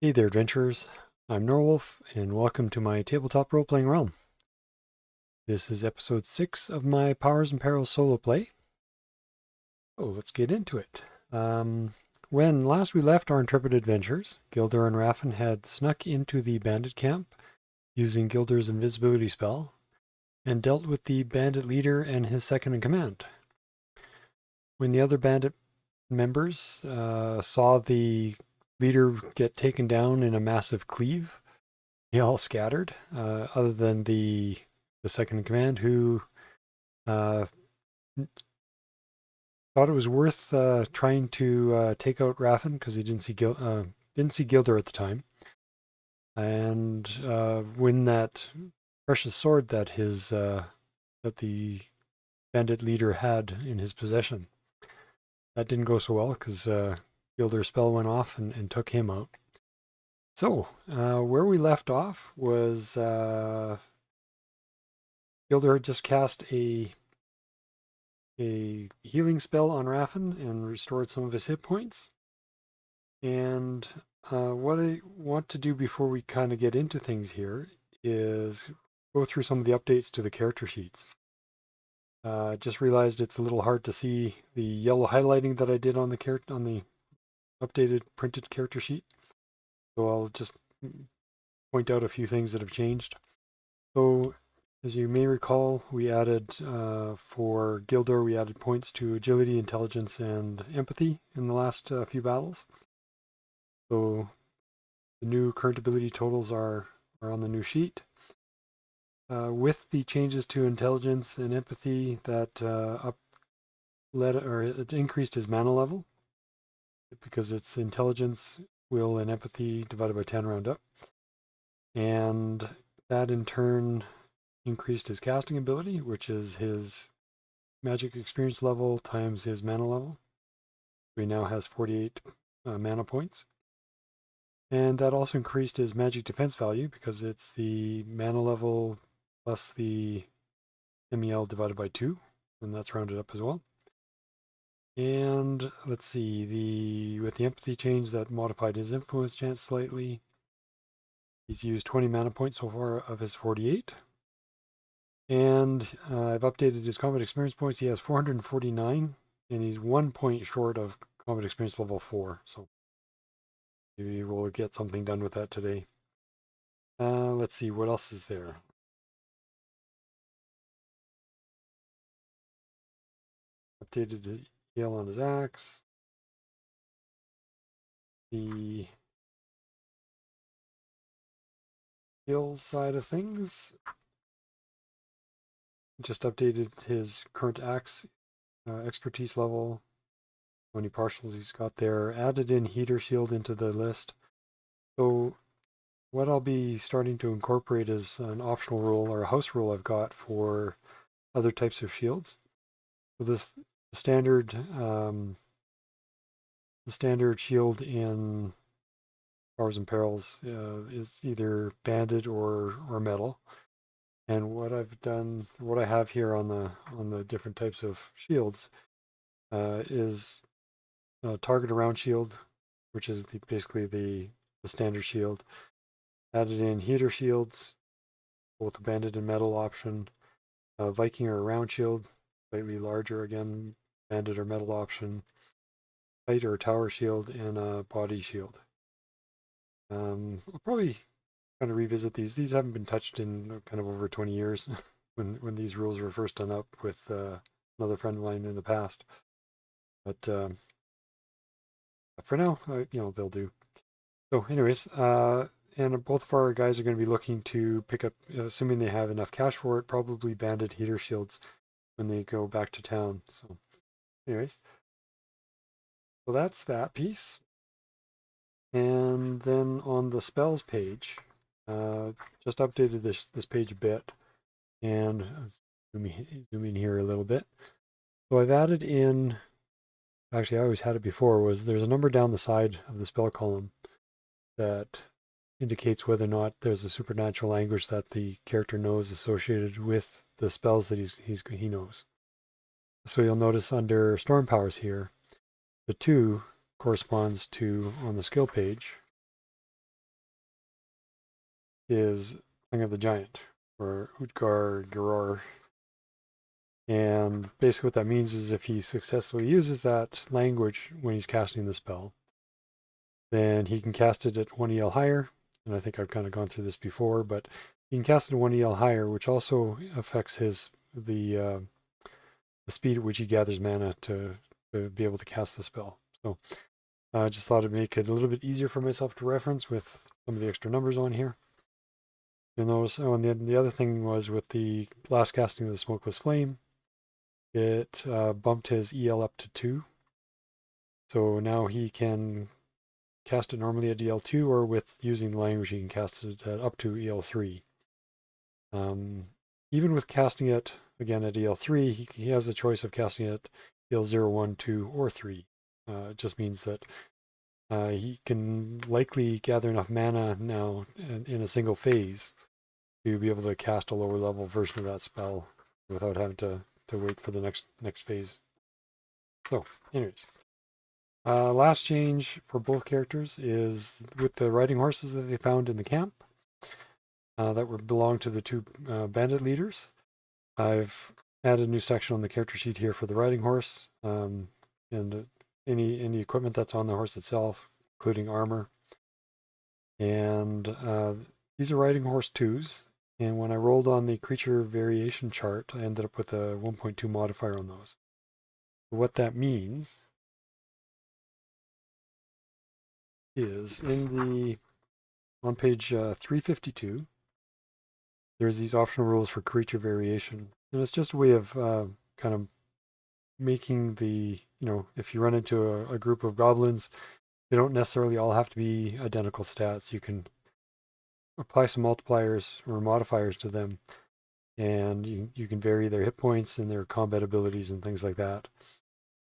Hey there, adventurers. I'm Norwolf, and welcome to my tabletop role-playing realm. This is episode 6 of my Powers and Perils solo play. Oh, let's get into it. When last we left our intrepid adventurers, Gilder and Raffen had snuck into the bandit camp using Gilder's invisibility spell and dealt with the bandit leader and his second-in-command. When the other bandit members saw the leader get taken down in a massive cleave, they all scattered, other than the second in command, who thought it was worth trying to take out Raffen because he didn't see Gilder at the time, and win that precious sword that that the bandit leader had in his possession. That didn't go so well because Gilder's spell went off and took him out. So, where we left off was Gilder had just cast a healing spell on Raffen and restored some of his hit points. And what I want to do before we kind of get into things here is go through some of the updates to the character sheets. Just realized it's a little hard to see the yellow highlighting that I did on the updated printed character sheet. So I'll just point out a few things that have changed. So as you may recall, we added, for Gilder, we added points to agility, intelligence, and empathy in the last few battles. So the new current ability totals are on the new sheet. With the changes to intelligence and empathy, that it increased his mana level because it's intelligence, will, and empathy divided by 10 round up. And that in turn increased his casting ability, which is his magic experience level times his mana level. He now has 48 mana points. And that also increased his magic defense value because it's the mana level plus the MEL divided by 2, and that's rounded up as well. And let's see, with the empathy change, that modified his influence chance slightly. He's used 20 mana points so far of his 48. And I've updated his combat experience points. He has 449, and he's 1 point short of combat experience level 4. So maybe we'll get something done with that today. Let's see, what else is there? Updated the heal on his axe. The heal side of things. Just updated his current axe expertise level. How many partials he's got there. Added in heater shield into the list. So what I'll be starting to incorporate is an optional rule or a house rule I've got for other types of shields. So the standard shield in Powers and Perils is either banded or metal. And what I have here on the different types of shields is a target around shield, which is basically the standard shield. Added in heater shields, both a banded and metal option. Viking or round shield, slightly larger again, banded or metal option. Kite or tower shield, and a body shield. I'll probably kind of revisit these. These haven't been touched in kind of over 20 years when these rules were first done up with another friend of mine in the past. But for now, they'll do. So anyways, and both of our guys are going to be looking to pick up, assuming they have enough cash for it, probably banded heater shields when they go back to town. So anyways, so that's that piece. And then on the spells page, just updated this page a bit, and zoom in here a little bit. So I've added in, actually I always had it before, there's a number down the side of the spell column that indicates whether or not there's a supernatural language that the character knows associated with the spells that he knows. So you'll notice under storm powers here, the 2 corresponds to, on the skill page, is Tongue of the Giant, or Utgar Geror. And basically what that means is if he successfully uses that language when he's casting the spell, then he can cast it at 1 EL higher. And I think I've kind of gone through this before, but he can cast it at 1 EL higher, which also affects the speed at which he gathers mana to be able to cast the spell. So I just thought it'd make it a little bit easier for myself to reference with some of the extra numbers on here. You'll notice, oh, and the other thing was with the last casting of the Smokeless Flame, it bumped his EL up to 2. So now he can cast it normally at EL2, or with using the language, he can cast it at up to EL3. Even with casting it again at EL3, he has the choice of casting it EL0, 1, 2, or 3. It just means that he can likely gather enough mana now in a single phase to be able to cast a lower level version of that spell without having to wait for the next phase. So, anyways. Last change for both characters is with the riding horses that they found in the camp that belong to the 2 bandit leaders. I've added a new section on the character sheet here for the riding horse and any equipment that's on the horse itself, including armor. And these are riding horse 2s. And when I rolled on the creature variation chart, I ended up with a 1.2 modifier on those. So what that means is on page 352, there's these optional rules for creature variation. And it's just a way of kind of making if you run into a group of goblins, they don't necessarily all have to be identical stats. You can apply some multipliers or modifiers to them, and you can vary their hit points and their combat abilities and things like that,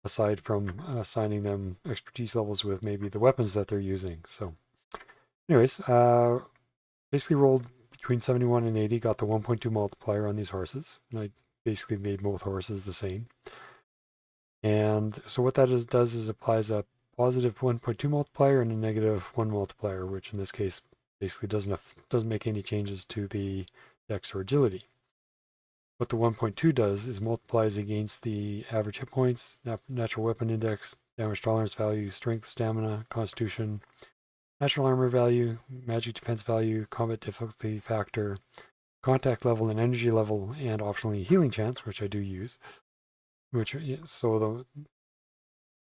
aside from assigning them expertise levels with maybe the weapons that they're using. So anyways, basically rolled between 71 and 80, got the 1.2 multiplier on these horses, and I basically made both horses the same. And so what that does is applies a positive 1.2 multiplier and a negative 1 multiplier, which in this case basically doesn't make any changes to the dex or agility. What the 1.2 does is multiplies against the average hit points, natural weapon index, damage tolerance value, strength, stamina, constitution, natural armor value, magic defense value, combat difficulty factor, contact level and energy level, and optionally healing chance, which I do use.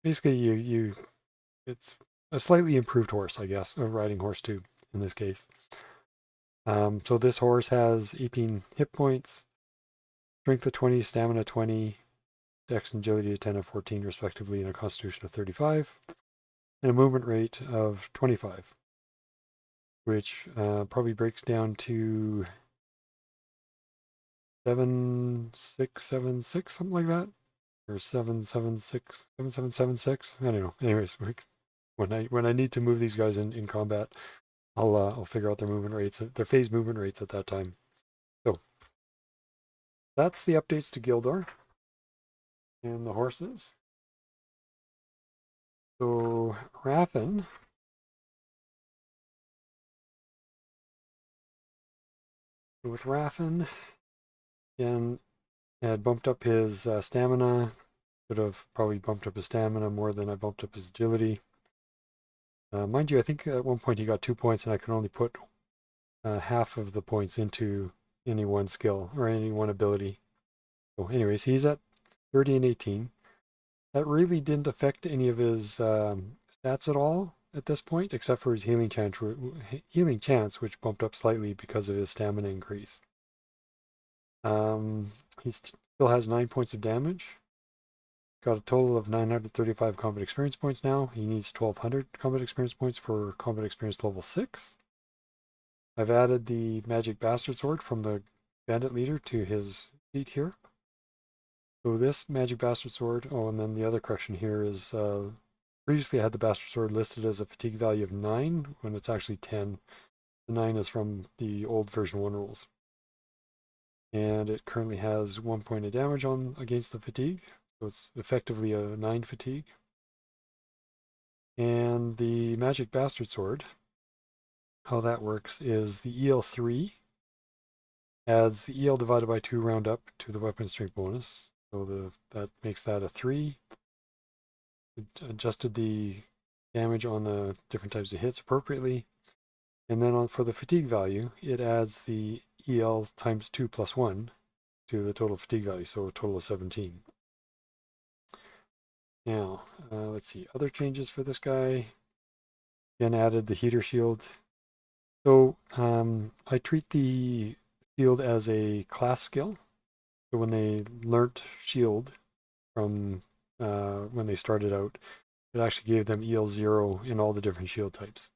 Basically it's a slightly improved horse, I guess, a riding horse 2 in this case. So this horse has 18 hit points, strength of 20, stamina 20, dex and agility of 10 and 14 respectively, and a constitution of 35, and a movement rate of 25, which probably breaks down to 7676, something like that, or 776, 7776. I don't know. Anyways, when I need to move these guys in combat, I'll figure out their movement rates, their phase movement rates at that time. So that's the updates to Gildor and the horses. So Raffen. With Raffen, and had bumped up his stamina. Could have probably bumped up his stamina more than I bumped up his agility. Mind you, I think at one point he got 2 points, and I could only put half of the points into any one skill or any one ability. So, anyways, he's at 30 and 18. That really didn't affect any of his stats at all at this point, except for his healing chance, which bumped up slightly because of his stamina increase. He still has 9 points of damage. Got a total of 935 combat experience points now. He needs 1200 combat experience points for combat experience level 6. I've added the magic bastard sword from the bandit leader to his feat here. So this magic bastard sword, and then the other correction here is previously I had the bastard sword listed as a fatigue value of 9 when it's actually 10. The 9 is from the old version 1 rules. And it currently has 1 point of damage against the fatigue. So it's effectively a 9 fatigue. And the magic bastard sword how that works is the EL3 adds the EL divided by 2 round up to the weapon strength bonus. So that makes that a 3. It adjusted the damage on the different types of hits appropriately. And then for the fatigue value, it adds the EL times 2 plus 1 to the total fatigue value, so a total of 17. Now, let's see, other changes for this guy. Again, added the heater shield. So I treat the shield as a class skill. So when they learnt shield from when they started out, it actually gave them EL0 in all the different shield types.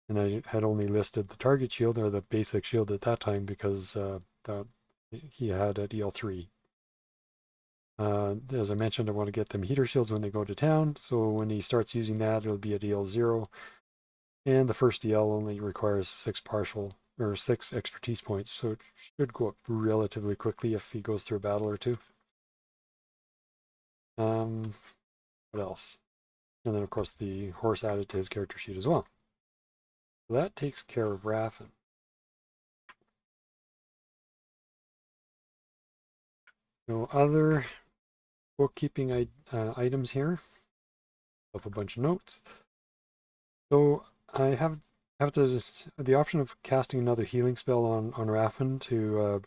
And I had only listed the target shield or the basic shield at that time because he had at EL3. As I mentioned, I want to get them heater shields when they go to town. So when he starts using that, it'll be at EL0. And the first EL only requires 6 expertise points. So it should go up relatively quickly if he goes through a battle or two. What else? And then, of course, the horse added to his character sheet as well. So that takes care of Raffen. No other bookkeeping items here. Of a bunch of notes. So I have the option of casting another healing spell on Raffen to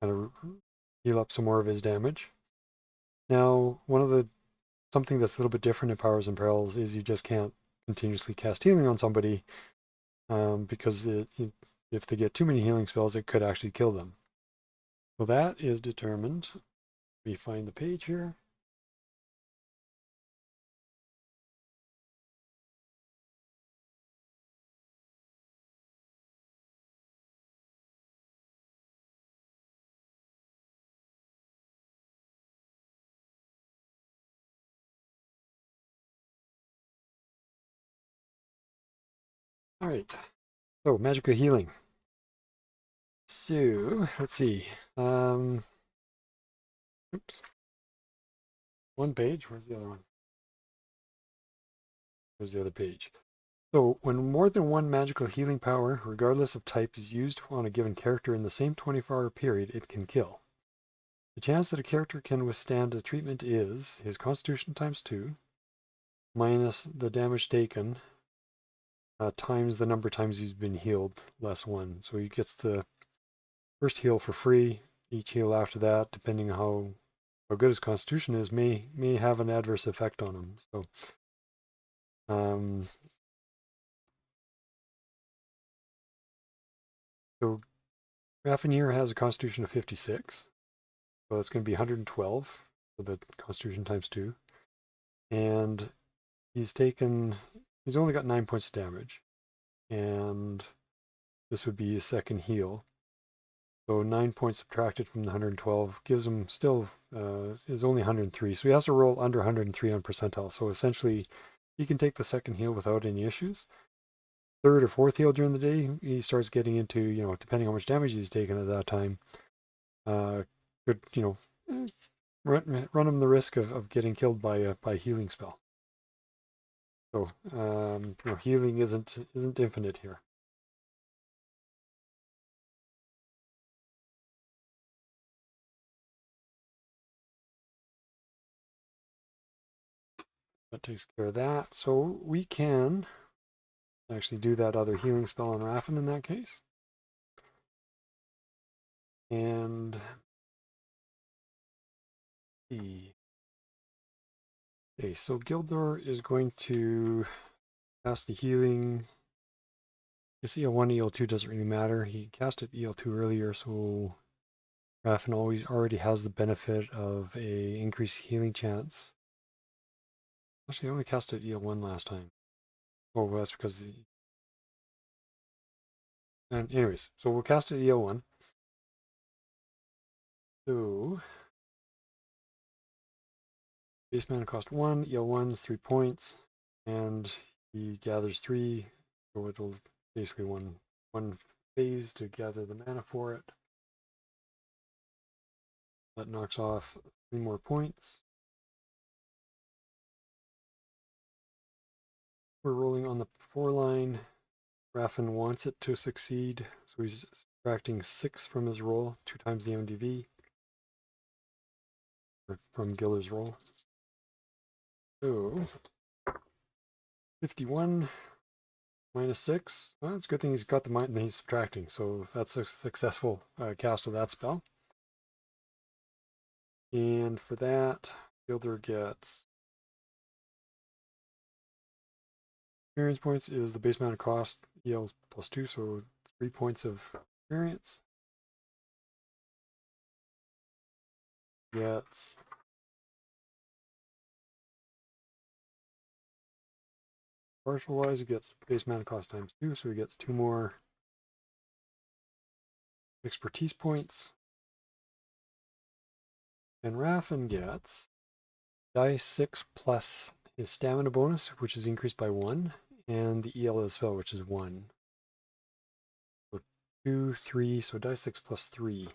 kind of heal up some more of his damage. Now, something that's a little bit different in Powers and Perils is you just can't continuously cast healing on somebody because if they get too many healing spells, it could actually kill them. So that is determined. We find the page here. All right. So magical healing. So let's see. Oops. One page. Where's the other one? There's the other page. So when more than one magical healing power, regardless of type, is used on a given character in the same 24-hour period, it can kill. The chance that a character can withstand a treatment is his constitution times 2, minus the damage taken, times the number of times he's been healed, less 1. So he gets the first heal for free. Each heal after that, depending on how good his constitution is, may have an adverse effect on him. So Raffen here has a constitution of 56. So that's going to be 112 for the constitution times 2. And he's only got 9 points of damage. And this would be his second heal. So 9 points subtracted from the 112 gives him still is only 103. So he has to roll under 103 on percentile. So essentially, he can take the second heal without any issues. Third or fourth heal during the day, he starts getting into, depending on how much damage he's taken at that time, could, run him the risk of getting killed by a healing spell. So healing isn't infinite here. That takes care of that. So we can actually do that other healing spell on Raffen in that case. And okay, so Gildor is going to cast the healing. This EL1, EL2 doesn't really matter. He casted EL2 earlier, so Raffen already has the benefit of a increased healing chance. Actually, I only casted EL1 last time. Oh, well, that's because and anyways, so we'll cast it EL1. So base mana cost 1, EL1 is 3 points, and he gathers 3, so it'll basically one phase to gather the mana for it. That knocks off 3 more points. We're rolling on the 4 line. Raffen wants it to succeed, so he's subtracting 6 from his roll, 2 times the MDV, or from Giller's roll. So 51 minus 6. Well, it's a good thing he's got the mind that he's subtracting, so that's a successful cast of that spell. And for that, Gilder gets experience points is the base amount of cost, EL plus 2, so 3 points of experience. Gets partial wise, he gets base amount of cost times 2, so he gets 2 more expertise points. And Raffen gets dice 6 plus his stamina bonus, which is increased by 1, and the EL of the spell, which is 1. So 2, 3, so dice 6 plus 3.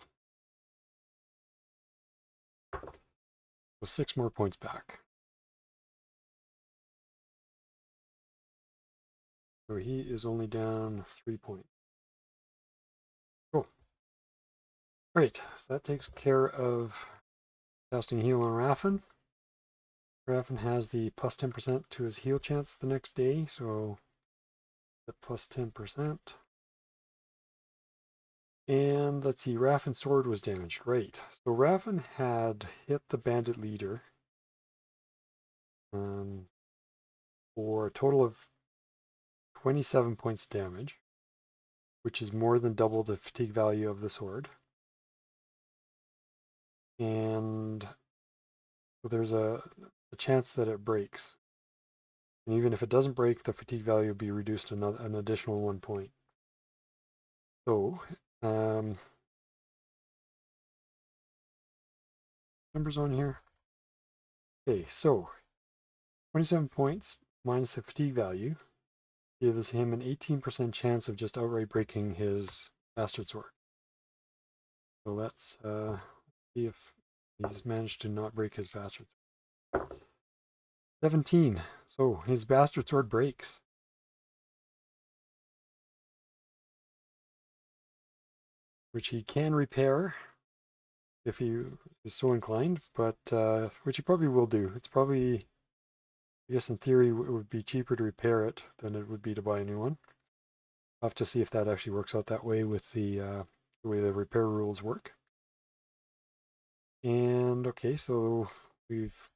So 6 more points back. So he is only down 3 points. Cool. Great. So that takes care of casting heal on Raffen. Raffen has the plus 10% to his heal chance the next day, so that plus 10%. And let's see, Raffen's sword was damaged. Right. So Raffen had hit the bandit leader for a total of 27 points of damage, which is more than double the fatigue value of the sword. And so there's a chance that it breaks. And even if it doesn't break, the fatigue value will be reduced an additional 1 point. So, numbers on here. Okay, so 27 points minus the fatigue value gives him an 18% chance of just outright breaking his bastard sword. So let's see if he's managed to not break his bastard sword. 17. So his bastard sword breaks. Which he can repair if he is so inclined, but which he probably will do. It's probably, I guess in theory, it would be cheaper to repair it than it would be to buy a new one. I'll have to see if that actually works out that way with the way the repair rules work. And okay, so we've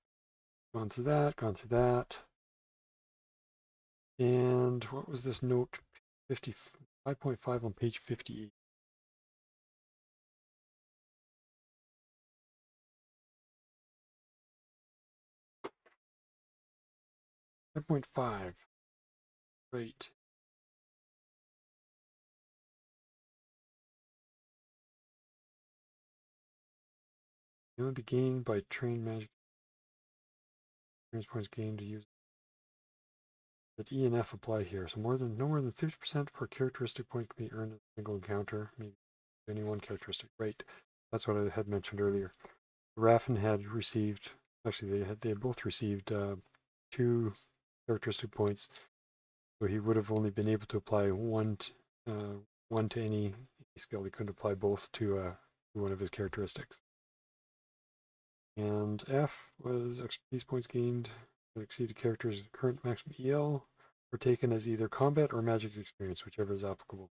gone through that. And what was this note? 5.5 on page 58. 5.5. Right. It will be gained by trained magic. Experience points gained to use. That E and F apply here. So no more than 50% per characteristic point can be earned in a single encounter. Maybe any one characteristic. Right. That's what I had mentioned earlier. Raffen had received. Actually, they had both received 2 characteristic points. So he would have only been able to apply one to any skill. He couldn't apply both to one of his characteristics. And F was expertise points gained that exceed a character's current maximum EL, or taken as either combat or magic experience, whichever is applicable.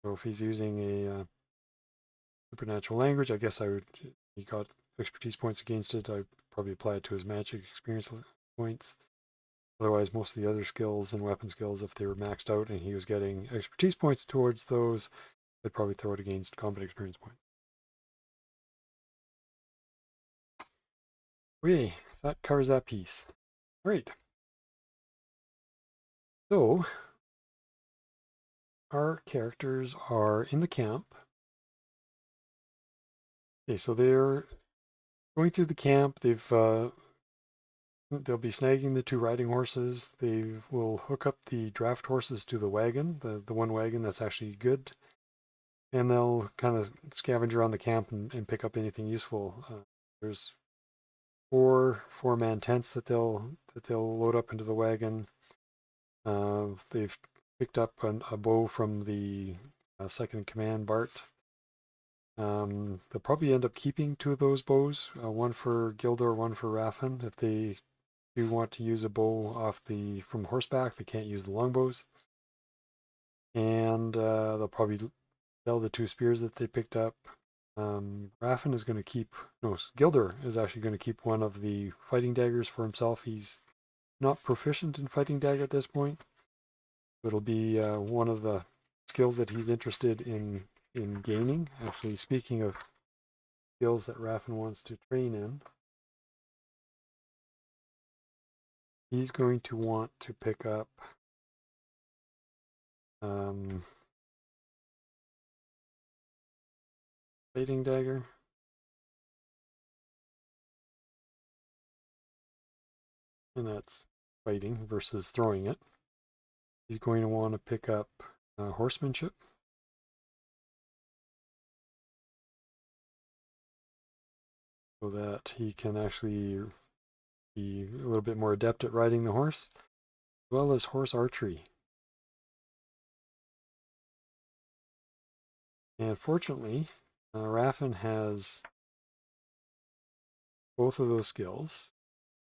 So if he's using a supernatural language, I guess he got expertise points against it, I'd probably apply it to his magic experience points. Otherwise, most of the other skills and weapon skills, if they were maxed out and he was getting expertise points towards those, I'd probably throw it against combat experience points. Okay, so that covers that piece. All right. So, our characters are in the camp. Okay, so they're going through the camp. They'll be snagging the 2 riding horses. They will hook up the draft horses to the wagon, the one wagon that's actually good, and they'll kind of scavenge around the camp and pick up anything useful. There's 4-man tents that they'll load up into the wagon. They've picked up a bow from the second in command, Bart. They'll probably end up keeping 2 of those bows, one for Gildor, one for Raffen. If they do want to use a bow from horseback, they can't use the longbows. And they'll probably sell the 2 spears that they picked up. Raffen is going to keep, no, Gildor is actually going to keep one of the fighting daggers for himself. He's not proficient in fighting dagger at this point. It'll be one of the skills that he's interested in gaining. Actually, speaking of skills that Raffen wants to train in, he's going to want to pick up fighting dagger. And that's fighting versus throwing it. He's going to want to pick up horsemanship. So that he can actually be a little bit more adept at riding the horse, as well as horse archery. And fortunately, Raffen has both of those skills.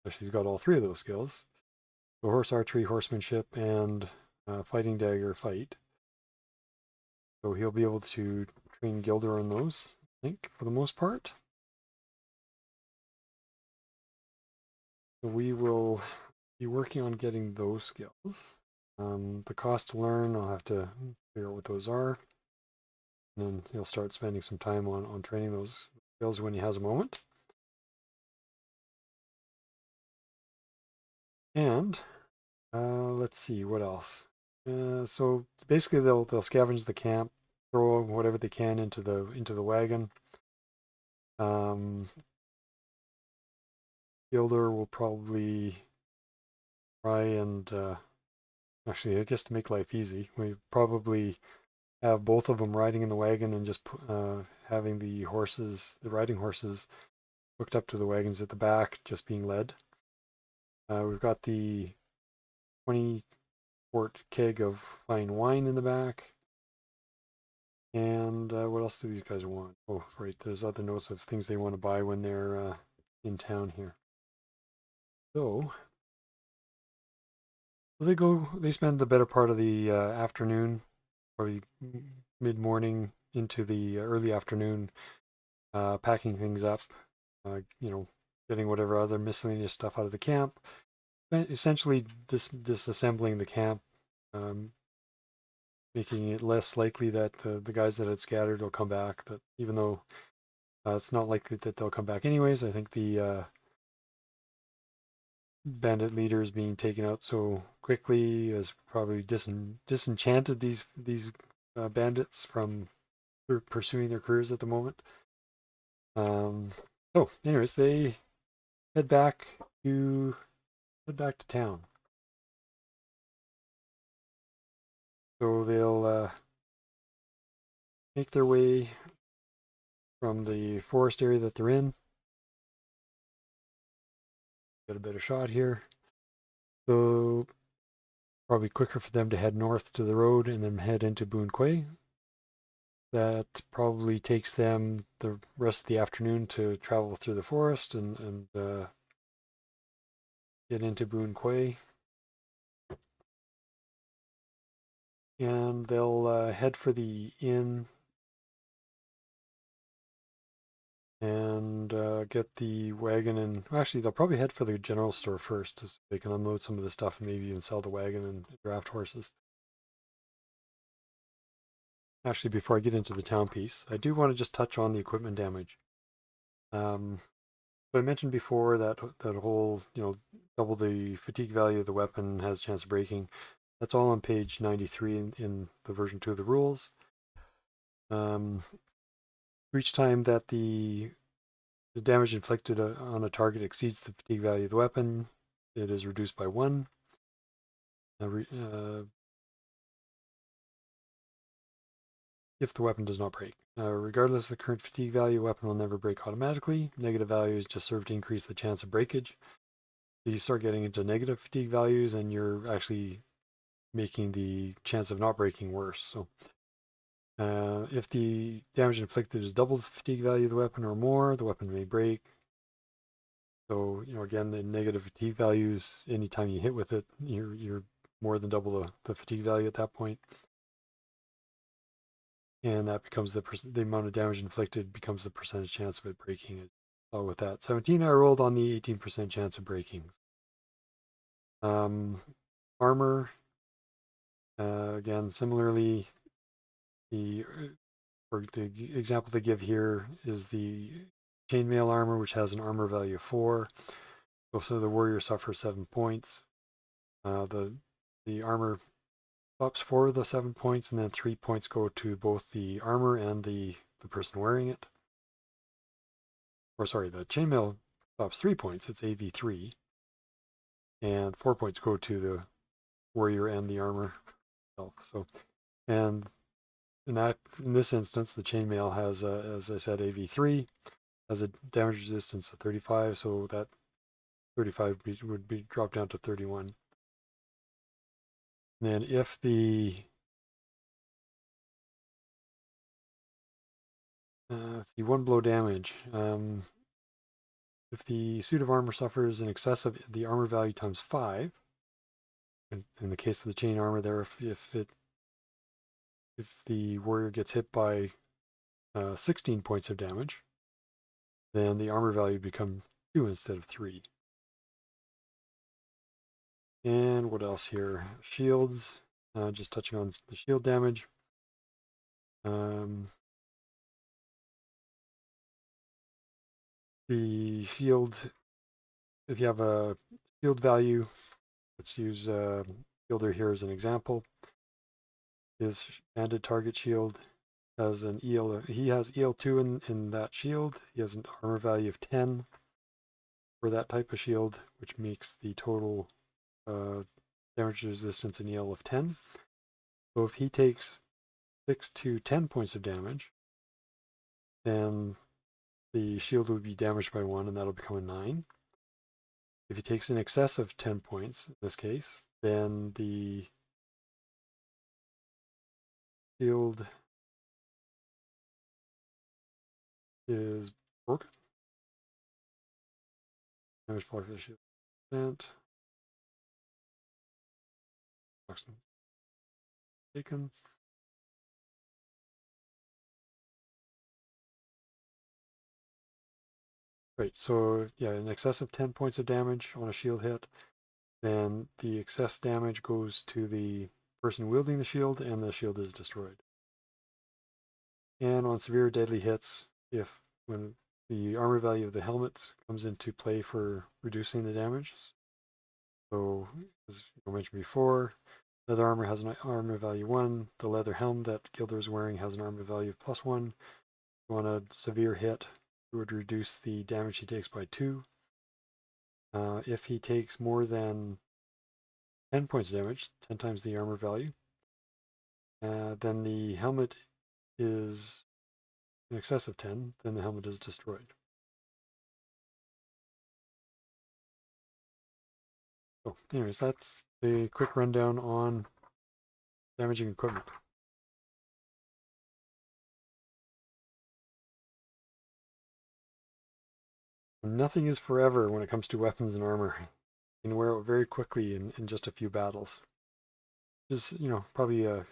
Actually, he's got all 3 of those skills. So horse archery, horsemanship, and fighting dagger fight. So he'll be able to train Gildor on those, I think, for the most part. So we will be working on getting those skills. The cost to learn, I'll have to figure out what those are. And then he'll start spending some time on training those skills when he has a moment. And let's see, what else? So basically they'll scavenge the camp, throw whatever they can into the wagon. Gildor will probably try and actually, I guess to make life easy, we probably have both of them riding in the wagon and just having the riding horses hooked up to the wagons at the back, just being led. We've got the 20-quart keg of fine wine in the back. And what else do these guys want? Oh, right, there's other notes of things they want to buy when they're in town here. So they spend the better part of the afternoon, probably mid-morning into the early afternoon, packing things up, getting whatever other miscellaneous stuff out of the camp, essentially disassembling the camp, making it less likely that the guys that had scattered will come back. That even though it's not likely that they'll come back anyways, I think the bandit leaders being taken out so quickly has probably disenchanted these bandits from pursuing their careers at the moment. So anyways, they head back to town. So they'll make their way from the forest area that they're in. Get a better shot here. So probably quicker for them to head north to the road and then head into Boon Quay. That probably takes them the rest of the afternoon to travel through the forest and get into Boon Quay. And they'll head for the inn and get the wagon, and actually they'll probably head for the general store first so they can unload some of the stuff and maybe even sell the wagon and draft horses. Actually, before I get into the town piece, I do want to just touch on the equipment damage. So I mentioned before that whole, double the fatigue value of the weapon has a chance of breaking. That's all on page 93 in the version 2 of the rules. Each time that the damage inflicted on a target exceeds the fatigue value of the weapon, it is reduced by 1. If the weapon does not break. Regardless of the current fatigue value, the weapon will never break automatically. Negative values just serve to increase the chance of breakage. So you start getting into negative fatigue values and you're actually making the chance of not breaking worse. So if the damage inflicted is double the fatigue value of the weapon or more, the weapon may break. So, again, the negative fatigue values, anytime you hit with it, you're more than double the fatigue value at that point. And that becomes the amount of damage inflicted becomes the percentage chance of it breaking. So with that 17, I rolled on the 18% chance of breaking. Armor, again, similarly, for the example they give here is the chainmail armor, which has an armor value of 4. So the warrior suffers 7 points. The armor ups 4 of the 7 points, and then 3 points go to both the armor and the person wearing it. Or sorry, the chainmail ups 3 points. It's AV3, and 4 points go to the warrior and the armor itself. So, and in this instance, the chainmail has, as I said, AV3, has a damage resistance of 35, so that 35 would be dropped down to 31. And then if the let's see, one blow damage. If the suit of armor suffers in excess of the armor value times 5, in the case of the chain armor there, if the warrior gets hit by 16 points of damage, then the armor value becomes 2 instead of 3. And what else here? Shields, just touching on the shield damage. The shield, if you have a shield value, let's use Fielder here as an example. His banded target shield has an EL, he has EL2 in that shield. He has an armor value of 10 for that type of shield, which makes the total damage resistance in EL of 10. So if he takes 6 to 10 points of damage, then the shield would be damaged by 1, and that'll become a 9. If he takes in excess of 10 points, in this case, then the shield is broken. Damage block for the shield percent. Taken. Right, so yeah, in excess of 10 points of damage on a shield hit, then the excess damage goes to the person wielding the shield, and the shield is destroyed. And on severe deadly hits, when the armor value of the helmet comes into play for reducing the damage. So, as I mentioned before, leather armor has an armor value 1. The leather helm that Gilder is wearing has an armor value of +1. On a severe hit, it would reduce the damage he takes by 2. If he takes more than 10 points of damage, 10 times the armor value, then the helmet is in excess of 10, then the helmet is destroyed. So, anyways, that's a quick rundown on damaging equipment. Nothing is forever when it comes to weapons and armor. You can wear out very quickly in just a few battles. Just, probably a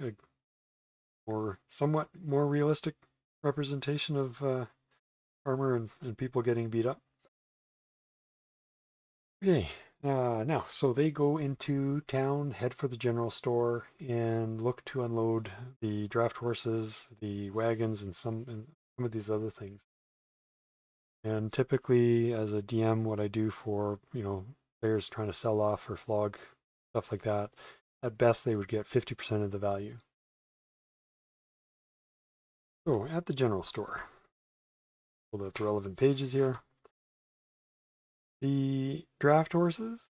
somewhat more realistic representation of armor and people getting beat up. Okay, now, so they go into town, head for the general store, and look to unload the draft horses, the wagons, and some of these other things. And typically, as a DM, what I do for players trying to sell off or flog stuff like that, at best they would get 50% of the value. So at the general store, pull out the relevant pages here. The draft horses,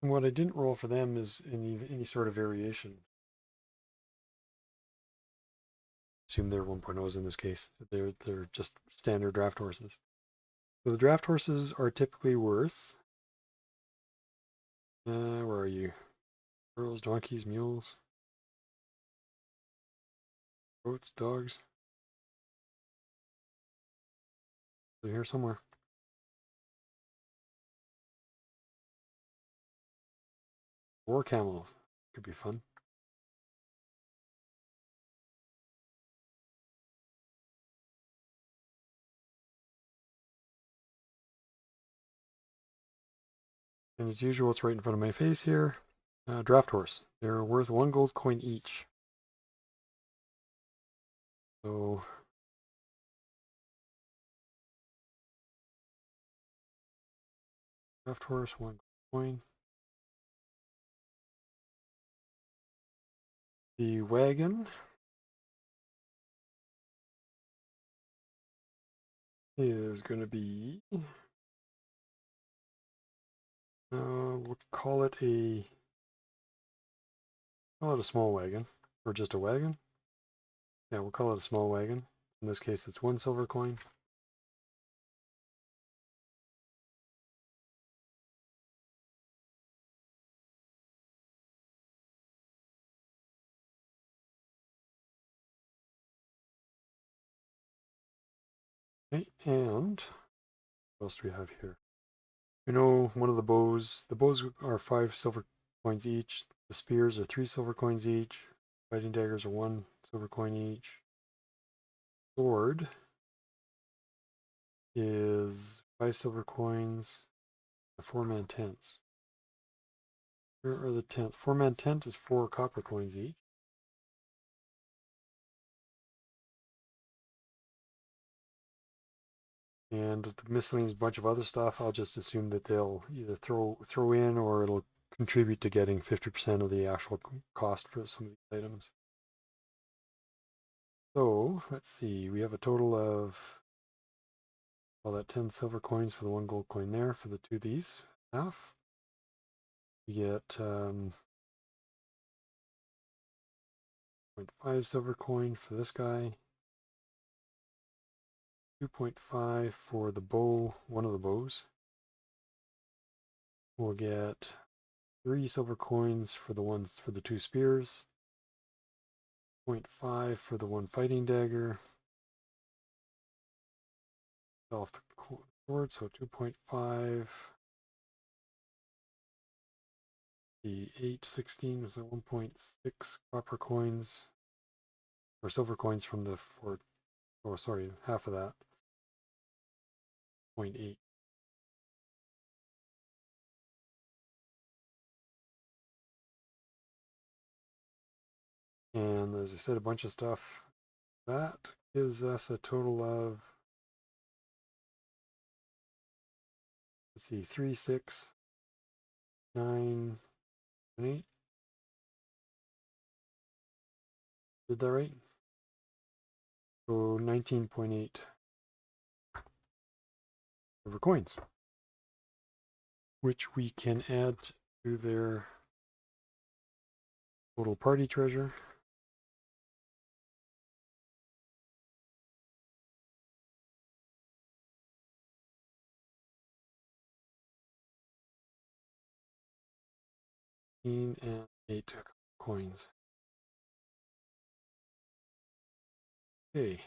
and what I didn't roll for them is any sort of variation. Assume they're 1.0s in this case. They're just standard draft horses. So the draft horses are typically worth. Where are you? Girls, donkeys, mules, goats, dogs. They're here somewhere. War camels. Could be fun. And as usual, it's right in front of my face here. Draft horse. They're worth 1 gold coin each. So draft horse, 1 coin. The wagon is going to be, we'll call it a small wagon, or just a wagon. Yeah, we'll call it a small wagon. In this case, it's 1 silver coin. Okay, and what else do we have here? We know one of the bows are 5 silver coins each. The spears are 3 silver coins each. Fighting daggers are 1 silver coin each. Sword is 5 silver coins. The 4-man tents. Where are the tents? 4-man tent is 4 copper coins each. And the miscellaneous bunch of other stuff, I'll just assume that they'll either throw in or it'll contribute to getting 50% of the actual cost for some of these items. So let's see, we have a total of all that 10 silver coins for the 1 gold coin there for the 2 of these. Half. We get 0.5 silver coin for this guy. 2.5 for the bow, one of the bows. We'll get 3 silver coins for the 2 spears. 0.5 for the 1 fighting dagger. Off the sword, so 2.5. The 816 was 1.6 copper coins, or silver coins from the 4. Oh, sorry, half of that. 0.8. And as I said, a bunch of stuff. That gives us a total of, let's see, 3, 6, 9, and 8. Did that right? So 19.8 silver coins, which we can add to their total party treasure. And 8 coins. Okay.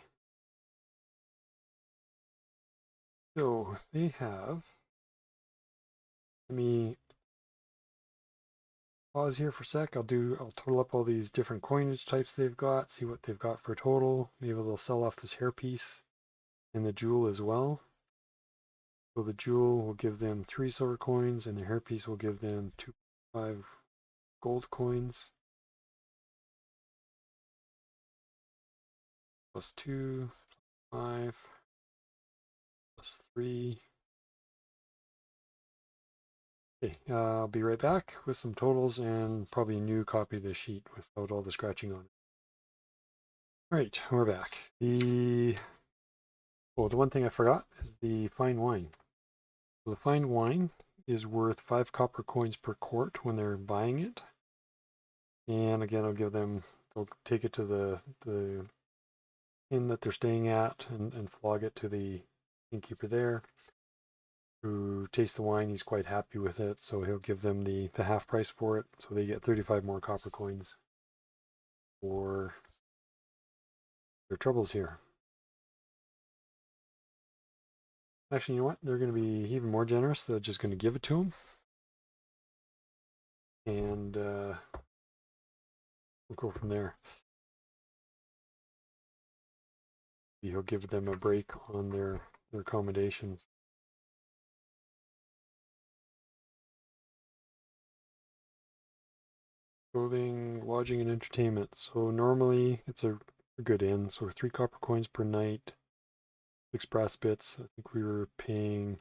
So they have, let me pause here for a sec. I'll total up all these different coinage types they've got, see what they've got for total. Maybe they'll sell off this hairpiece and the jewel as well. So the jewel will give them 3 silver coins and the hairpiece will give them 2.5 gold coins. Plus 2, 5, plus 3. Okay, I'll be right back with some totals and probably a new copy of this sheet without all the scratching on it. All right, we're back. The one thing I forgot is the fine wine. So the fine wine is worth 5 copper coins per quart when they're buying it. And again, they'll take it to the inn that they're staying at and flog it to the innkeeper there. who taste the wine. He's quite happy with it, so he'll give them the half price for it. So they get 35 more copper coins for their troubles here. Actually, you know what? They're going to be even more generous. They're just going to give it to him. And we'll go from there. He'll give them a break on their accommodations. Clothing, lodging, and entertainment. So normally it's a good inn. So 3 copper coins per night, 6 brass bits. I think we were paying.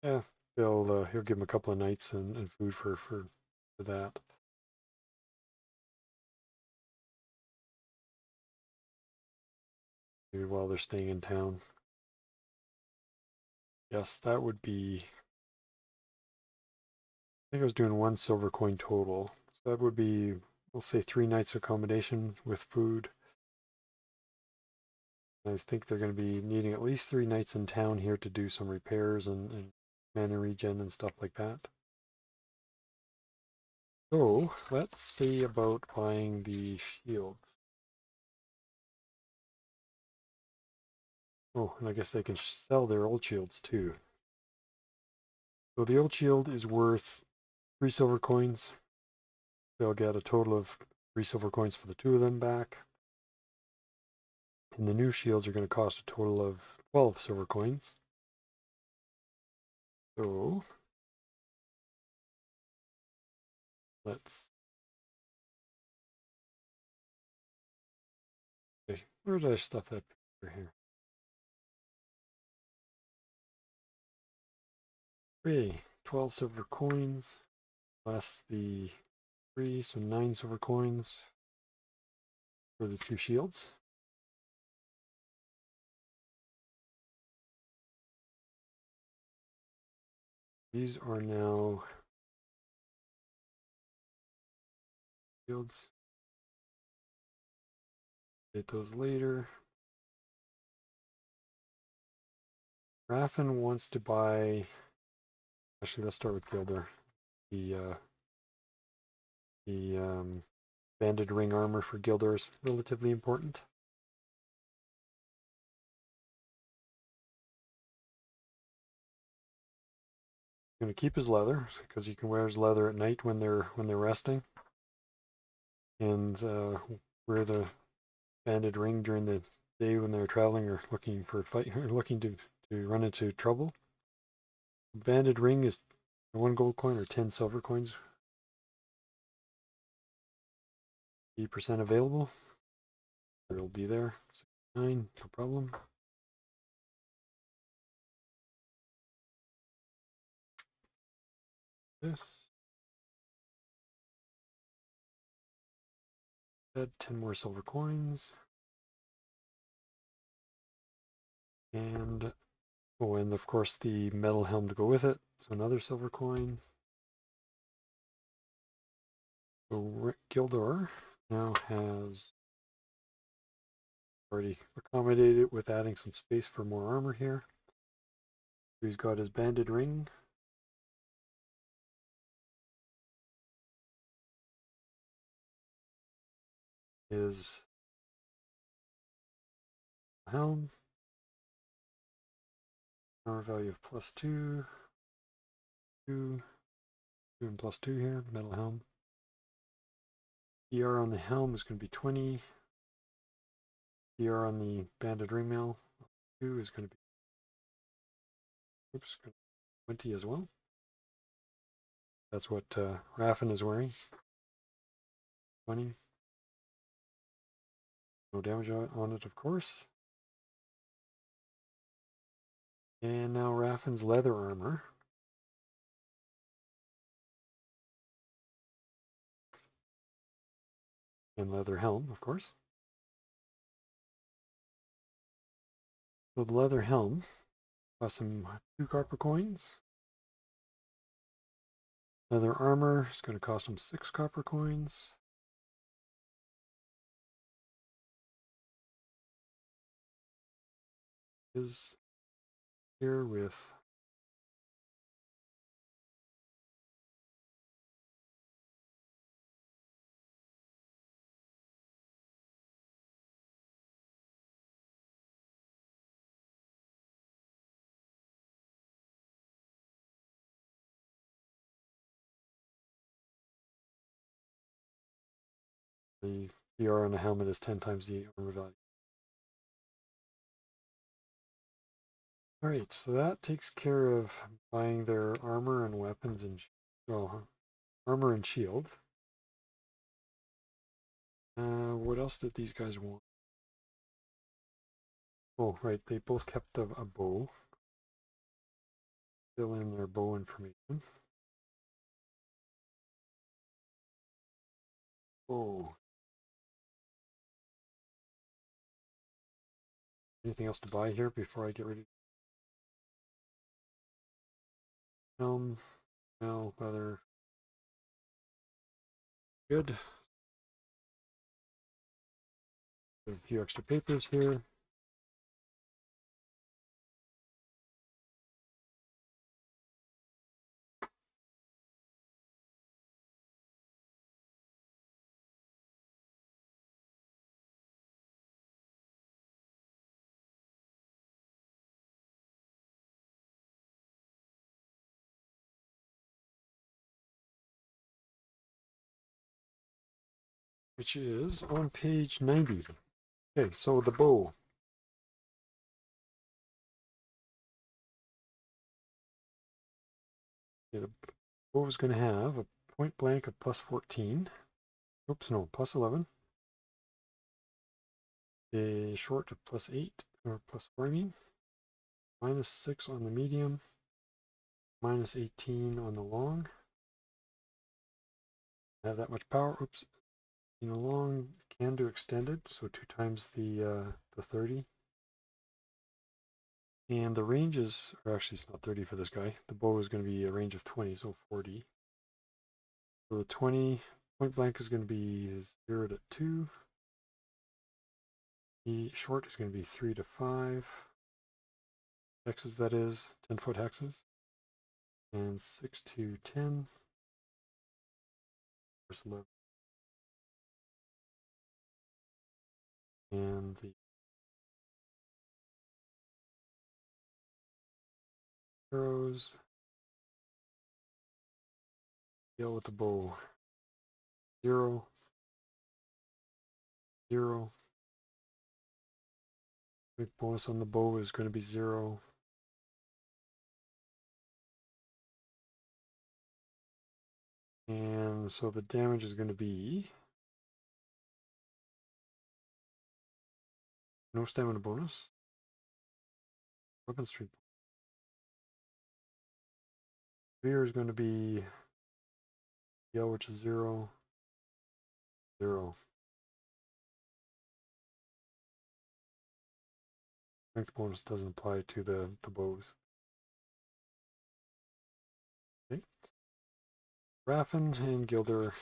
Yeah, he'll give him a couple of nights and food for that. Maybe while they're staying in town. Yes, that would be. I think I was doing 1 silver coin total. So that would be, we'll say 3 nights accommodation with food. I think they're going to be needing at least 3 nights in town here to do some repairs and mana regen and stuff like that. So let's see about buying the shields. Oh, and I guess they can sell their old shields too. So the old shield is worth 3 silver coins. They'll get a total of 3 silver coins for the 2 of them back. And the new shields are going to cost a total of 12 silver coins. So let's. Okay, where did I stuff that picture here? Okay, 12 silver coins plus the 3, so 9 silver coins for the 2 shields. These are now shields. Get those later. Raffen wants to buy. Actually, let's start with Gilder. The banded ring armor for Gilder is relatively important. I'm going to keep his leather because he can wear his leather at night when they're resting, and wear the banded ring during the day when they're traveling or looking for a fight, or looking to run into trouble. Banded ring is 1 gold coin or 10 silver coins. 80% available. It'll be there. 9, no problem. This. Add 10 more silver coins. And oh, and of course the metal helm to go with it. So another silver coin. So Gildor now has already accommodated it with adding some space for more armor here. So he's got his banded ring. His helm. Armor value of +2. 2. 2 and +2 here. Metal helm. DR on the helm is going to be 20. DR on the banded ringmail 2 is going to be 20 as well. That's what Raffen is wearing. 20. No damage on it, of course. And now Raffen's leather armor. And leather helm, of course. So the leather helm costs him 2 copper coins. Leather armor is going to cost him 6 copper coins. His here with the PR on the helmet is 10 times the armor value. Alright, so that takes care of buying their armor and weapons and, well, armor and shield. What else did these guys want? Oh, right, they both kept a bow. Fill in their bow information. Oh. Anything else to buy here before I get ready? No, weather. Good. A few extra papers here. Which is on page 90. Okay, so the bow. Okay, the bow is going to have a point blank of plus 14. Oops, no, plus 11. A short of plus 8, or plus 4, I mean. Minus 6 on the medium. Minus 18 on the long. Have that much power. Oops. You know, long can do extended, so 2 times the 30. And the ranges, or actually it's not 30 for this guy. The bow is going to be a range of 20, so 40. So the 20 point blank is going to be 0 to 2. The short is going to be 3 to 5. Hexes, that is, 10-foot hexes. And 6 to 10. First 11. And the arrows. Deal with the bow. 0. 0. Quick bonus on the bow is going to be 0. And so the damage is going to be no stamina bonus. Weapon street. Spear is going to be yell, which is 0. 0. Strength bonus doesn't apply to the bows. Okay. Raffen and Gilder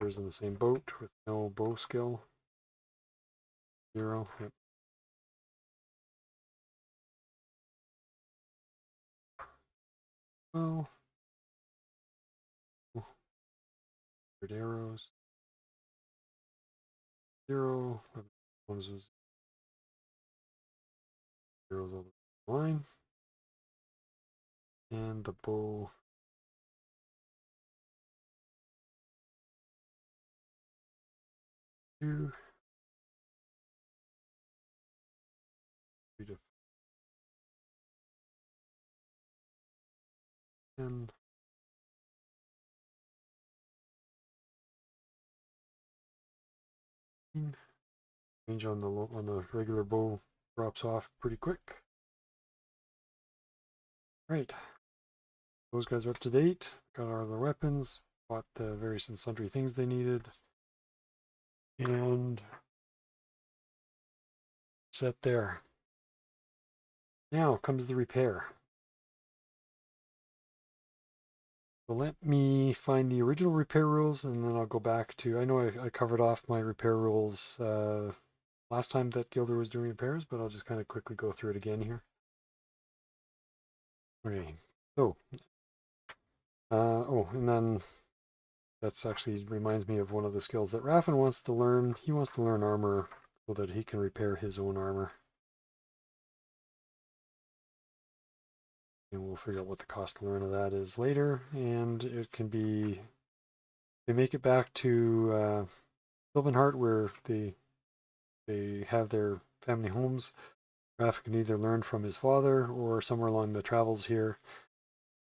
are in the same boat with no bow skill. 0. Yep. Well, arrows. 0. Bonuses. Zeros over the line. And the bow. 2. 3 to 10. Range on the regular bow drops off pretty quick. Right. Those guys are up to date. Got all their weapons. Bought the various and sundry things they needed. And set there. Now comes the repair. So let me find the original repair rules and then I'll go back to, I know I covered off my repair rules last time that Gilder was doing repairs, but I'll just kind of quickly go through it again here. Okay, so, oh, and then that's actually reminds me of one of the skills that Raffen wants to learn. He wants to learn armor so that he can repair his own armor. And we'll figure out what the cost to learn of that is later. And it can be, they make it back to Sylvanheart where they have their family homes. Raffen can either learn from his father or somewhere along the travels here.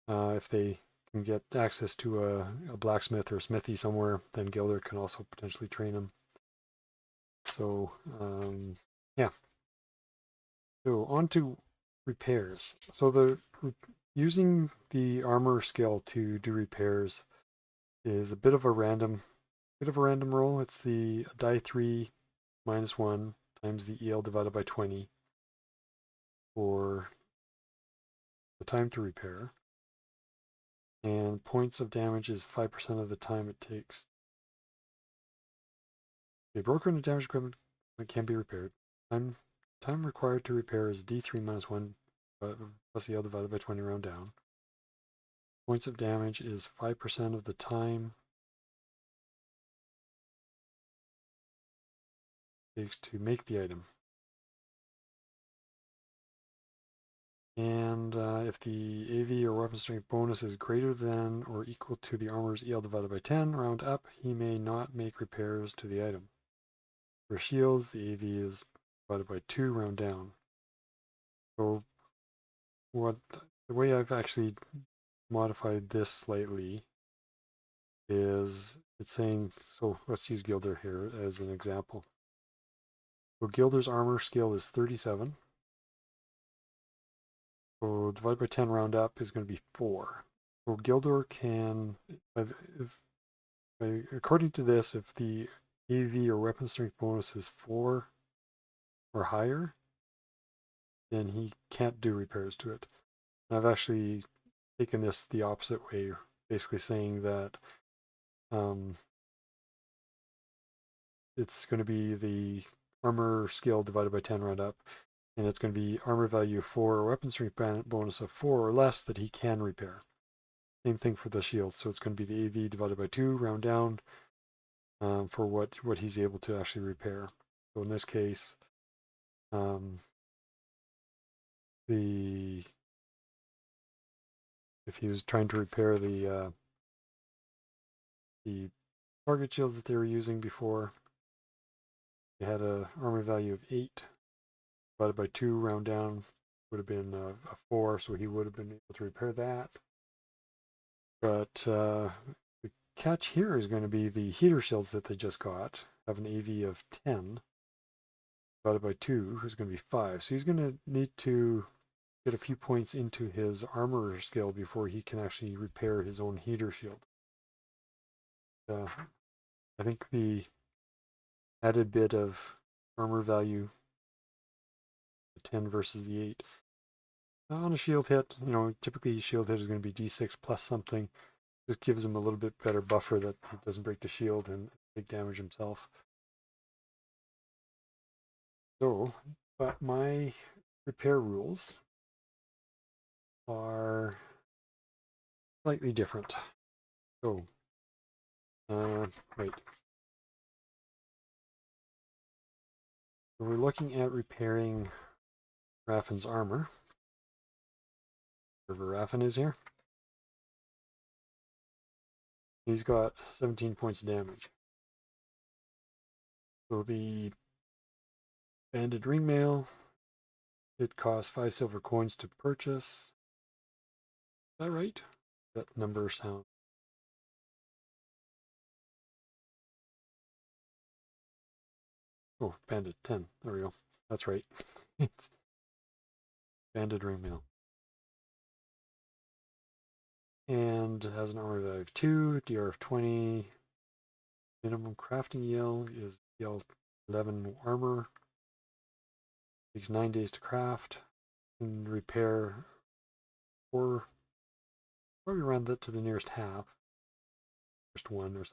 If they can get access to a blacksmith or a smithy somewhere, then Gilder can also potentially train him. So, yeah. So on to repairs. So using the armor skill to do repairs is a bit of a random roll. It's the die 3 minus 1 times the EL divided by 20 for the time to repair. And points of damage is 5% of the time it takes. A broken or damaged equipment can be repaired. Time required to repair is D3 minus 1 plus EL divided by 20 round down. Points of damage is 5% of the time it takes to make the item. And if the AV or weapon strength bonus is greater than or equal to the armor's EL divided by 10, round up, he may not make repairs to the item. For shields, the AV is divided by 2, round down. So the way I've actually modified this slightly is it's saying, so let's use Gilder here as an example. So Gilder's armor skill is 37. So divided by 10 round up is going to be 4. So Gilder can, according to this, if the AV or weapon strength bonus is 4 or higher, then he can't do repairs to it. And I've actually taken this the opposite way, basically saying that it's going to be the armor skill divided by 10 round up, and it's going to be armor value 4 or weapon strength bonus of 4 or less that he can repair. Same thing for the shield, so it's going to be the AV divided by 2 round down for what he's able to actually repair. So in this case, if he was trying to repair the target shields that they were using before, they had a armor value of 8 divided by 2 round down would have been a 4, so he would have been able to repair that. But the catch here is going to be the heater shields that they just got have an AV of 10 divided by 2 is going to be 5. So he's going to need to get a few points into his armor skill before he can actually repair his own heater shield. I think the added bit of armor value, the 10 versus the 8, on a shield hit, typically a shield hit is going to be d6 plus something. Just gives him a little bit better buffer that he doesn't break the shield and take damage himself. So, but my repair rules are slightly different. So, right. So we're looking at repairing Raffen's armor. Wherever Raffen is here. He's got 17 points of damage. So the banded ringmail, it costs 5 silver coins to purchase. Is that right? That number sound. Oh, banded 10. There we go. That's right. It's banded ringmail. And it has an armor value of 2, DR of 20. Minimum crafting EL is EL 11 armor. Takes 9 days to craft. And repair 4. Probably round that to the nearest half. First 1 or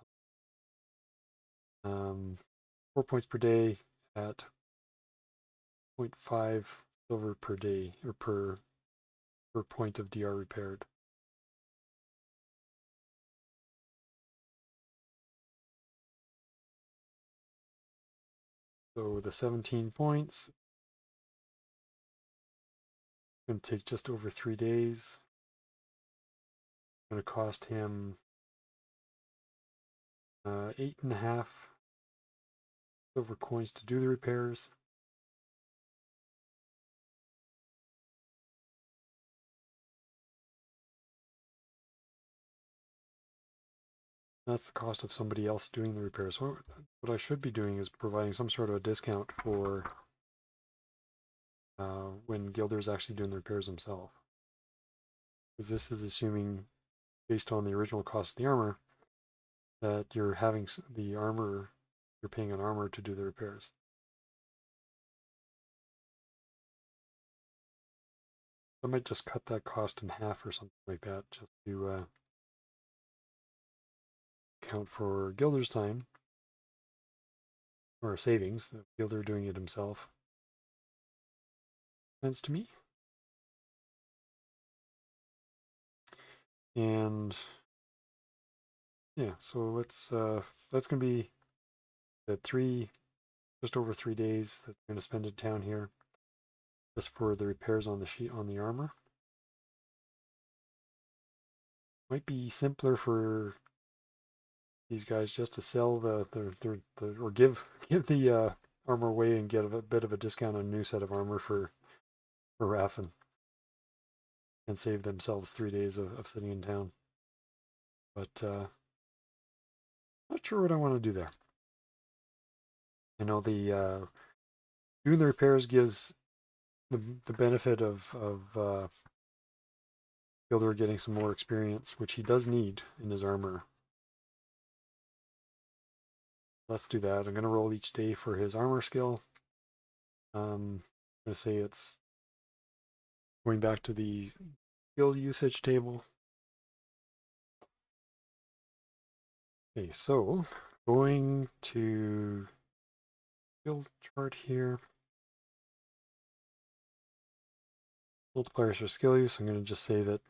something. 4 points per day at 0.5 silver per day or per per point of DR repaired. So the 17 points going to take just over 3 days. Going to cost him 8.5 silver coins to do the repairs. That's the cost of somebody else doing the repairs. So what I should be doing is providing some sort of a discount for when Gilder is actually doing the repairs himself. Because this is assuming, based on the original cost of the armor, that you're having the armor, you're paying an armor to do the repairs. I might just cut that cost in half or something like that, just to account for Gilder's time, or savings, Gilder doing it himself. Sense to me. And yeah, so let's that's gonna be the just over 3 days that we're gonna spend in town here, just for the repairs on the armor. Might be simpler for these guys just to sell the or give the armor away and get a bit of a discount on a new set of armor for Raffen, and save themselves 3 days of sitting in town. But not sure what I want to do there. I know the doing the repairs gives the benefit of Gilder getting some more experience, which he does need in his armor. Let's do that. I'm going to roll each day for his armor skill. I'm going to say it's going back to the skill usage table. Okay, so going to skill chart here. Multipliers for skill use. I'm going to just say that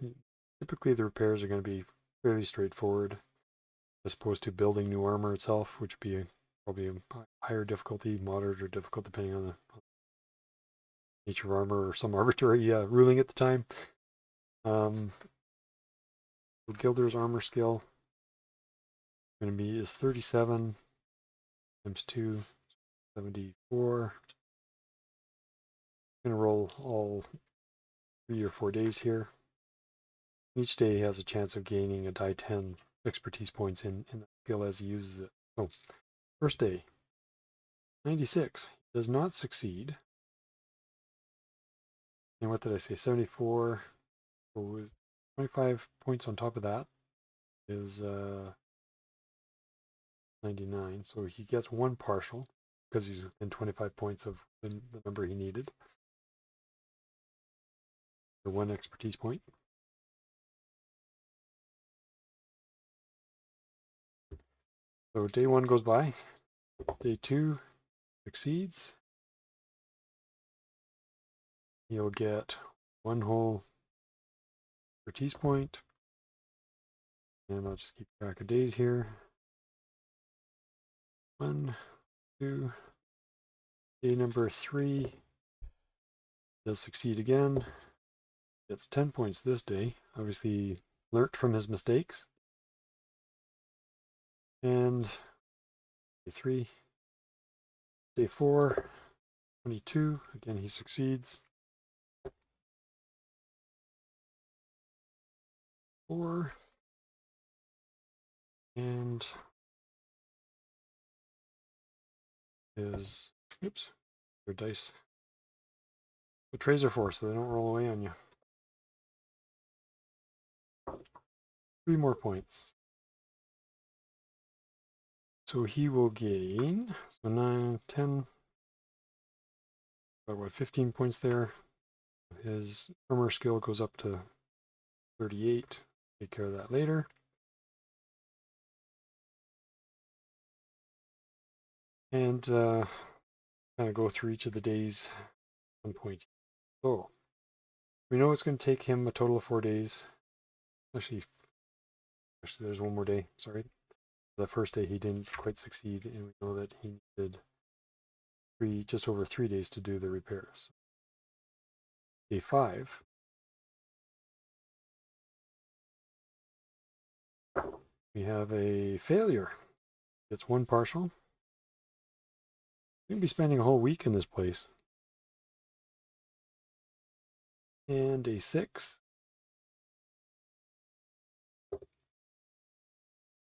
typically the repairs are going to be fairly straightforward, as opposed to building new armor itself, which would be probably a higher difficulty, moderate, or difficult, depending on the nature of armor or some arbitrary ruling at the time. Gilder's armor skill is 37 times 2, 74. I'm going to roll all 3 or 4 days here. Each day has a chance of gaining a die 10 expertise points in the skill as he uses it. So, first day, 96. Does not succeed. And what did I say? 74. So 25 points on top of that is 99. So he gets one partial because he's within 25 points of the number he needed. For one expertise point. So day 1 goes by. Day 2 succeeds. He'll get one whole expertise point. And I'll just keep track of days here. 1, 2. Day number 3 does succeed again. Gets 10 points this day. Obviously learnt from his mistakes. And day 3. Day 4, 22. Again, he succeeds. 4. And his, oops, your dice. The trays are 4, so they don't roll away on you. 3 more points. So he will gain, so 9, 10, about 15 points there. His armor skill goes up to 38. Take care of that later. And kind of go through each of the days 1 point. So We know it's going to take him a total of 4 days. Actually, there's one more day. Sorry. The first day he didn't quite succeed, and we know that he needed just over 3 days to do the repairs. Day 5. We have a failure. It's 1 partial. We're going to be spending a whole week in this place. And day 6.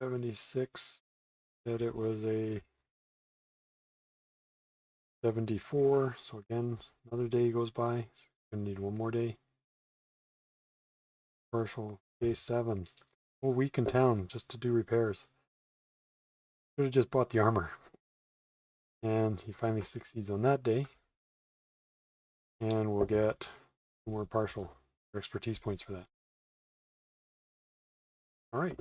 76. Said it was a 74. So again, another day goes by. So going to need 1 more day. Partial. Day 7. Whole week in town just to do repairs. Should have just bought the armor. And he finally succeeds on that day. And we'll get more partial expertise points for that. All right.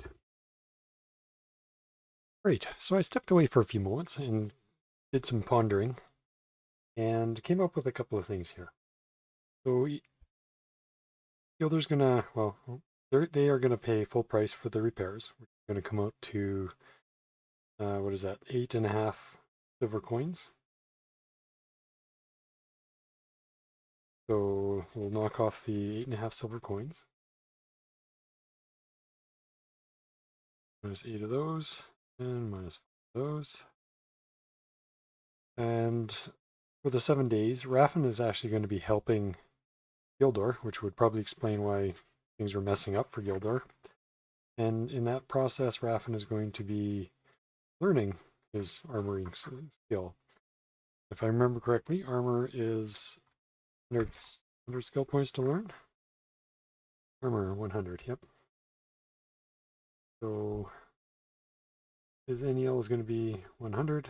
Great. So I stepped away for a few moments and did some pondering and came up with a couple of things here. So Gilder's gonna, well, they are gonna pay full price for the repairs, which is gonna come out to, what is that, 8.5 silver coins. So we'll knock off the 8.5 silver coins. Minus 8 of those, and minus 5 of those. And for the 7 days, Raffen is actually going to be helping Gildor, which would probably explain why things were messing up for Gildor. And in that process, Raffen is going to be learning his armoring skill. If I remember correctly, armor is 100 skill points to learn. Armor 100, yep. So his NEL is going to be 100.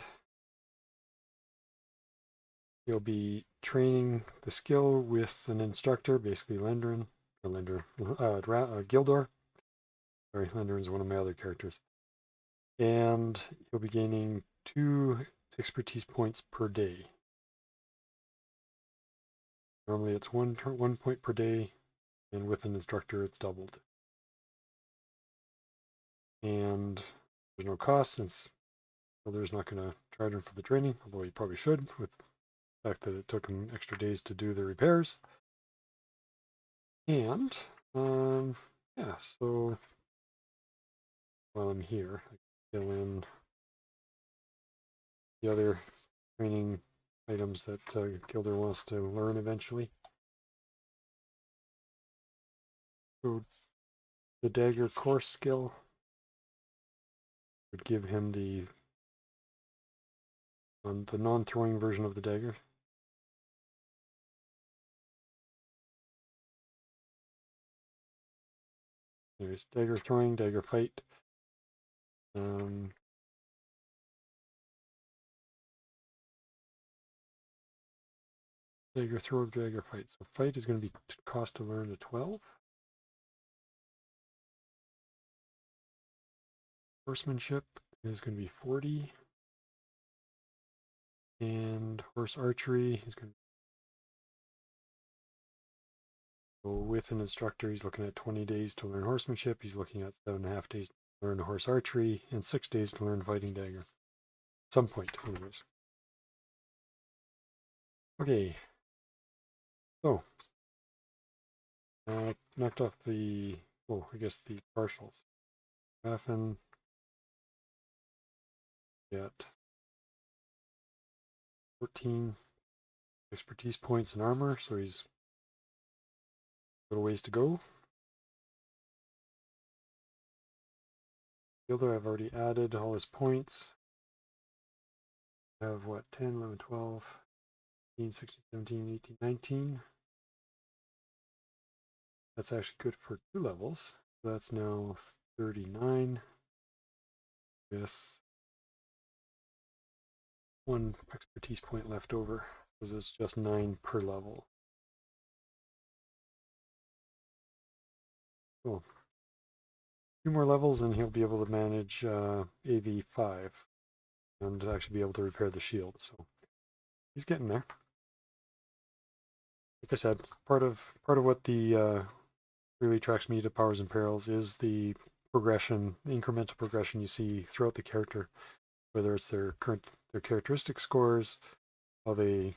He'll be training the skill with an instructor, basically Gildor. Sorry, Lenderin is one of my other characters. And he'll be gaining 2 expertise points per day. Normally it's 1 point per day, and with an instructor it's doubled. And there's no cost since Gilder's not going to charge him for the training, although he probably should, with the fact that it took him extra days to do the repairs. And, yeah, so while I'm here, I can fill in the other training items that Gilder wants to learn eventually. So the dagger course skill would give him the non-throwing version of the dagger. There's dagger throwing, dagger fight. Dagger throw, dagger fight. So fight is going to be cost to learn a 12. Horsemanship is going to be 40. And horse archery is going to go with an instructor. He's looking at 20 days to learn horsemanship. He's looking at 7.5 days to learn horse archery and 6 days to learn fighting dagger. At some point, anyways. Okay. So, knocked off the, I guess the partials. Raffen get 14 expertise points in armor, so he's a little ways to go. Gilder, I've already added all his points. I have what, 10, 11, 12, 15, 16, 17, 18, 19. That's actually good for 2 levels. So that's now 39 with 1 expertise point left over, because it's just 9 per level. Cool. 2 more levels and he'll be able to manage AV5 and actually be able to repair the shield. So he's getting there. like I said, part of what the really attracts me to Powers and Perils is the progression, the incremental progression you see throughout the character, whether it's their characteristic scores, how their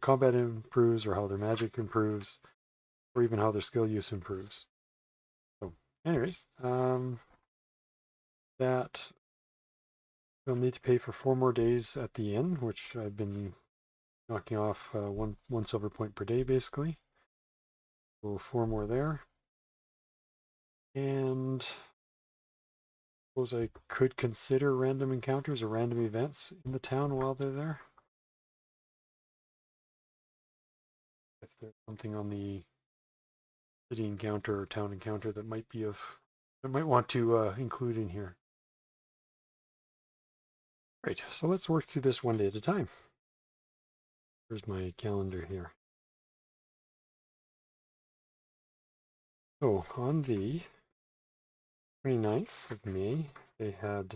combat improves, or how their magic improves, or even how their skill use improves. So, anyways, that they'll need to pay for 4 more days at the inn, which I've been knocking off one silver point per day, basically. So 4 more there. And suppose I could consider random encounters or random events in the town while they're there. If there's something on the city encounter or town encounter that might be of, I might want to include in here. Right, so let's work through this one day at a time. Here's my calendar here. So on the 29th of May, they had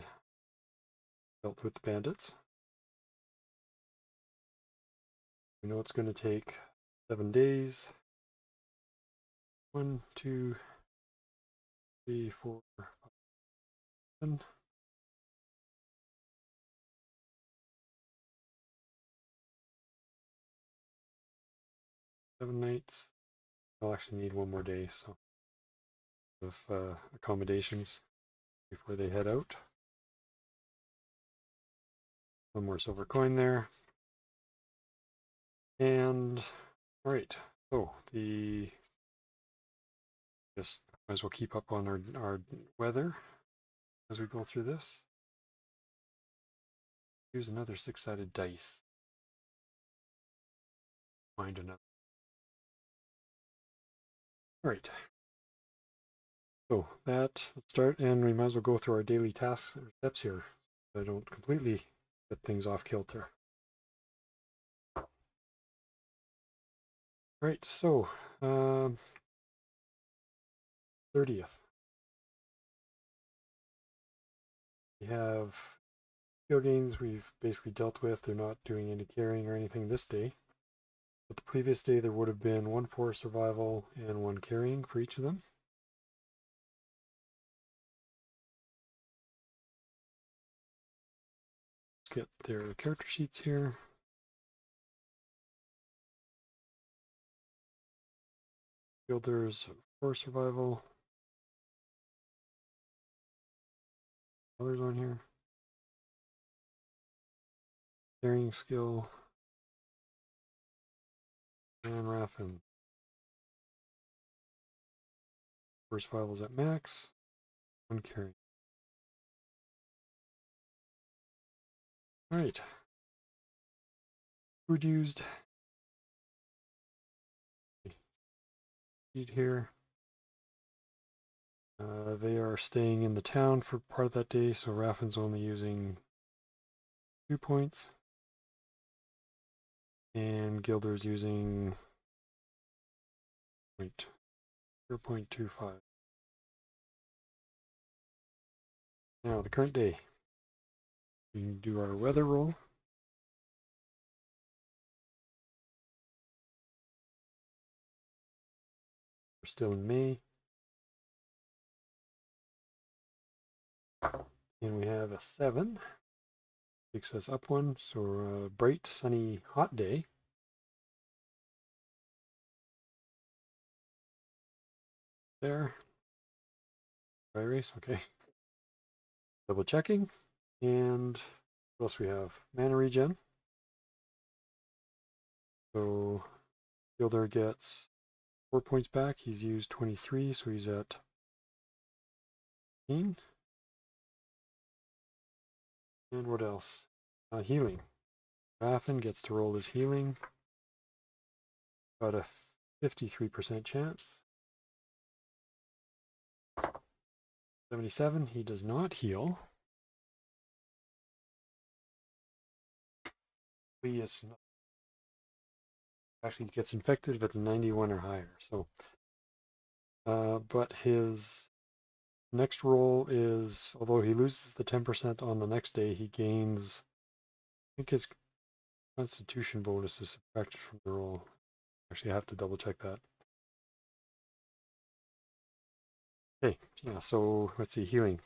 dealt with the bandits. We know it's going to take 7 days. 1, 2, 3, 4, 5, 7. 7 nights. I'll actually need 1 more day, so of accommodations before they head out. 1 more silver coin there. And all right, so just might as well keep up on our weather as we go through this. Here's another 6-sided dice. Find another. All right. So let's start, and we might as well go through our daily tasks or steps here, so I don't completely get things off kilter. Right, so 30th. We have skill gains we've basically dealt with. They're not doing any carrying or anything this day. But the previous day there would have been 1 forest survival and 1 carrying for each of them. Let's get their character sheets here. Builders, forest survival. Others on here. Carrying skill. And Rathen. Forest survival's at max. 1 carrying. Alright. Food used. Eat here. They are staying in the town for part of that day, so Raffin's only using 2 points. And Gilder's using 0.25. Now, the current day. We can do our weather roll. We're still in May. And we have a 7. Takes us up 1, so a bright, sunny, hot day. There. Dry erase, okay. Double checking. And what else we have? Mana regen. So Gilder gets 4 points back. He's used 23, so he's at 18. And what else? Healing. Raffen gets to roll his healing. Got a 53% chance. 77, he does not heal. He is not, actually gets infected if it's 91 or higher. So, but his next roll is, although he loses the 10% on the next day, he gains, I think his constitution bonus is subtracted from the roll. Actually, I have to double check that. Okay, yeah, so let's see, healing.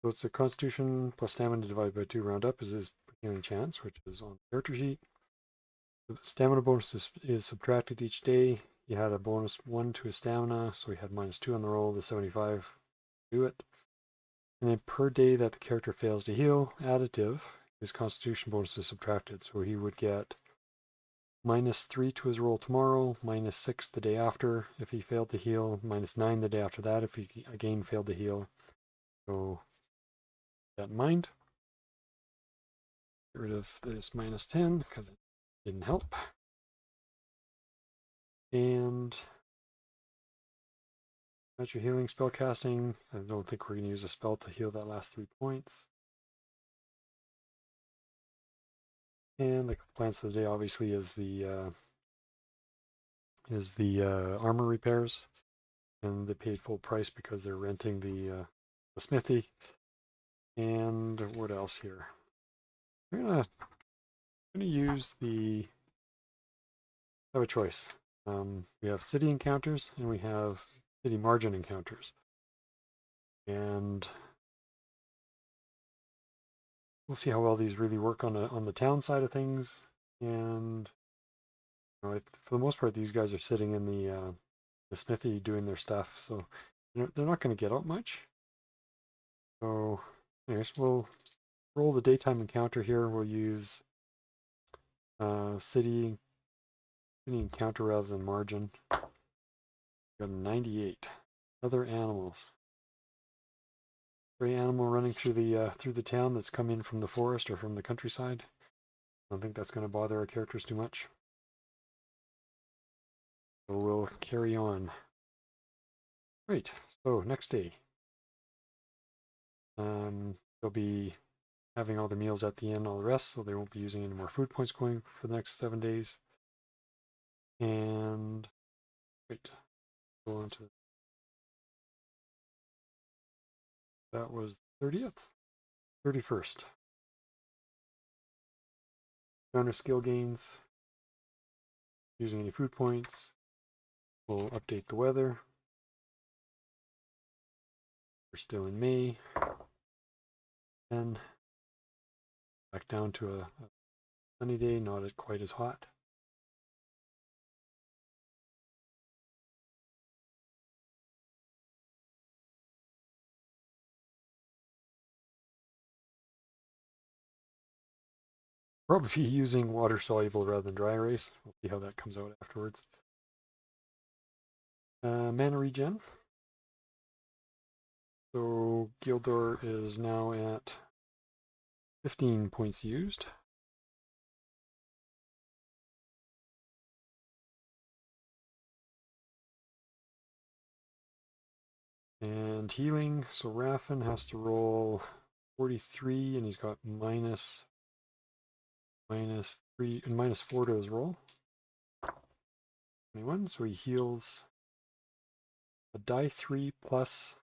So it's a Constitution plus Stamina divided by 2 round up is his healing chance, which is on the character sheet. The stamina bonus is subtracted each day. He had a bonus 1 to his stamina, so he had -2 on the roll, the 75 do it. And then per day that the character fails to heal, additive, his Constitution bonus is subtracted. So he would get -3 to his roll tomorrow, -6 the day after if he failed to heal, -9 the day after that if he again failed to heal. So keep that in mind. Get rid of this -10 because it didn't help. And natural healing, spell casting. I don't think we're going to use a spell to heal that last 3 points. And the plans for the day obviously is the armor repairs, and they paid full price because they're renting the smithy. And what else here? We're gonna use the. Have a choice. We have city encounters and we have city margin encounters, and we'll see how well these really work on the town side of things. And you know, for the most part, these guys are sitting in the smithy doing their stuff, so they're not going to get out much. So, anyways, we'll roll the daytime encounter here. We'll use city encounter rather than margin. Got 98. Other animals. Stray animal running through the town that's come in from the forest or from the countryside. I don't think that's going to bother our characters too much. So we'll carry on. Right. So next day. They'll be having all their meals at the inn, all the rest, so they won't be using any more food points going for the next 7 days. And wait, go on to that was 30th, 31st. Counter skill gains. Using any food points. We'll update the weather. We're still in May. And back down to a sunny day, not quite as hot. Probably be using water soluble rather than dry erase. We'll see how that comes out afterwards. Mana regen. So Gildor is now at 15 points used. And healing, so Raffen has to roll 43 and he's got -3 and -4 to his roll. 21, so he heals a die 3 plus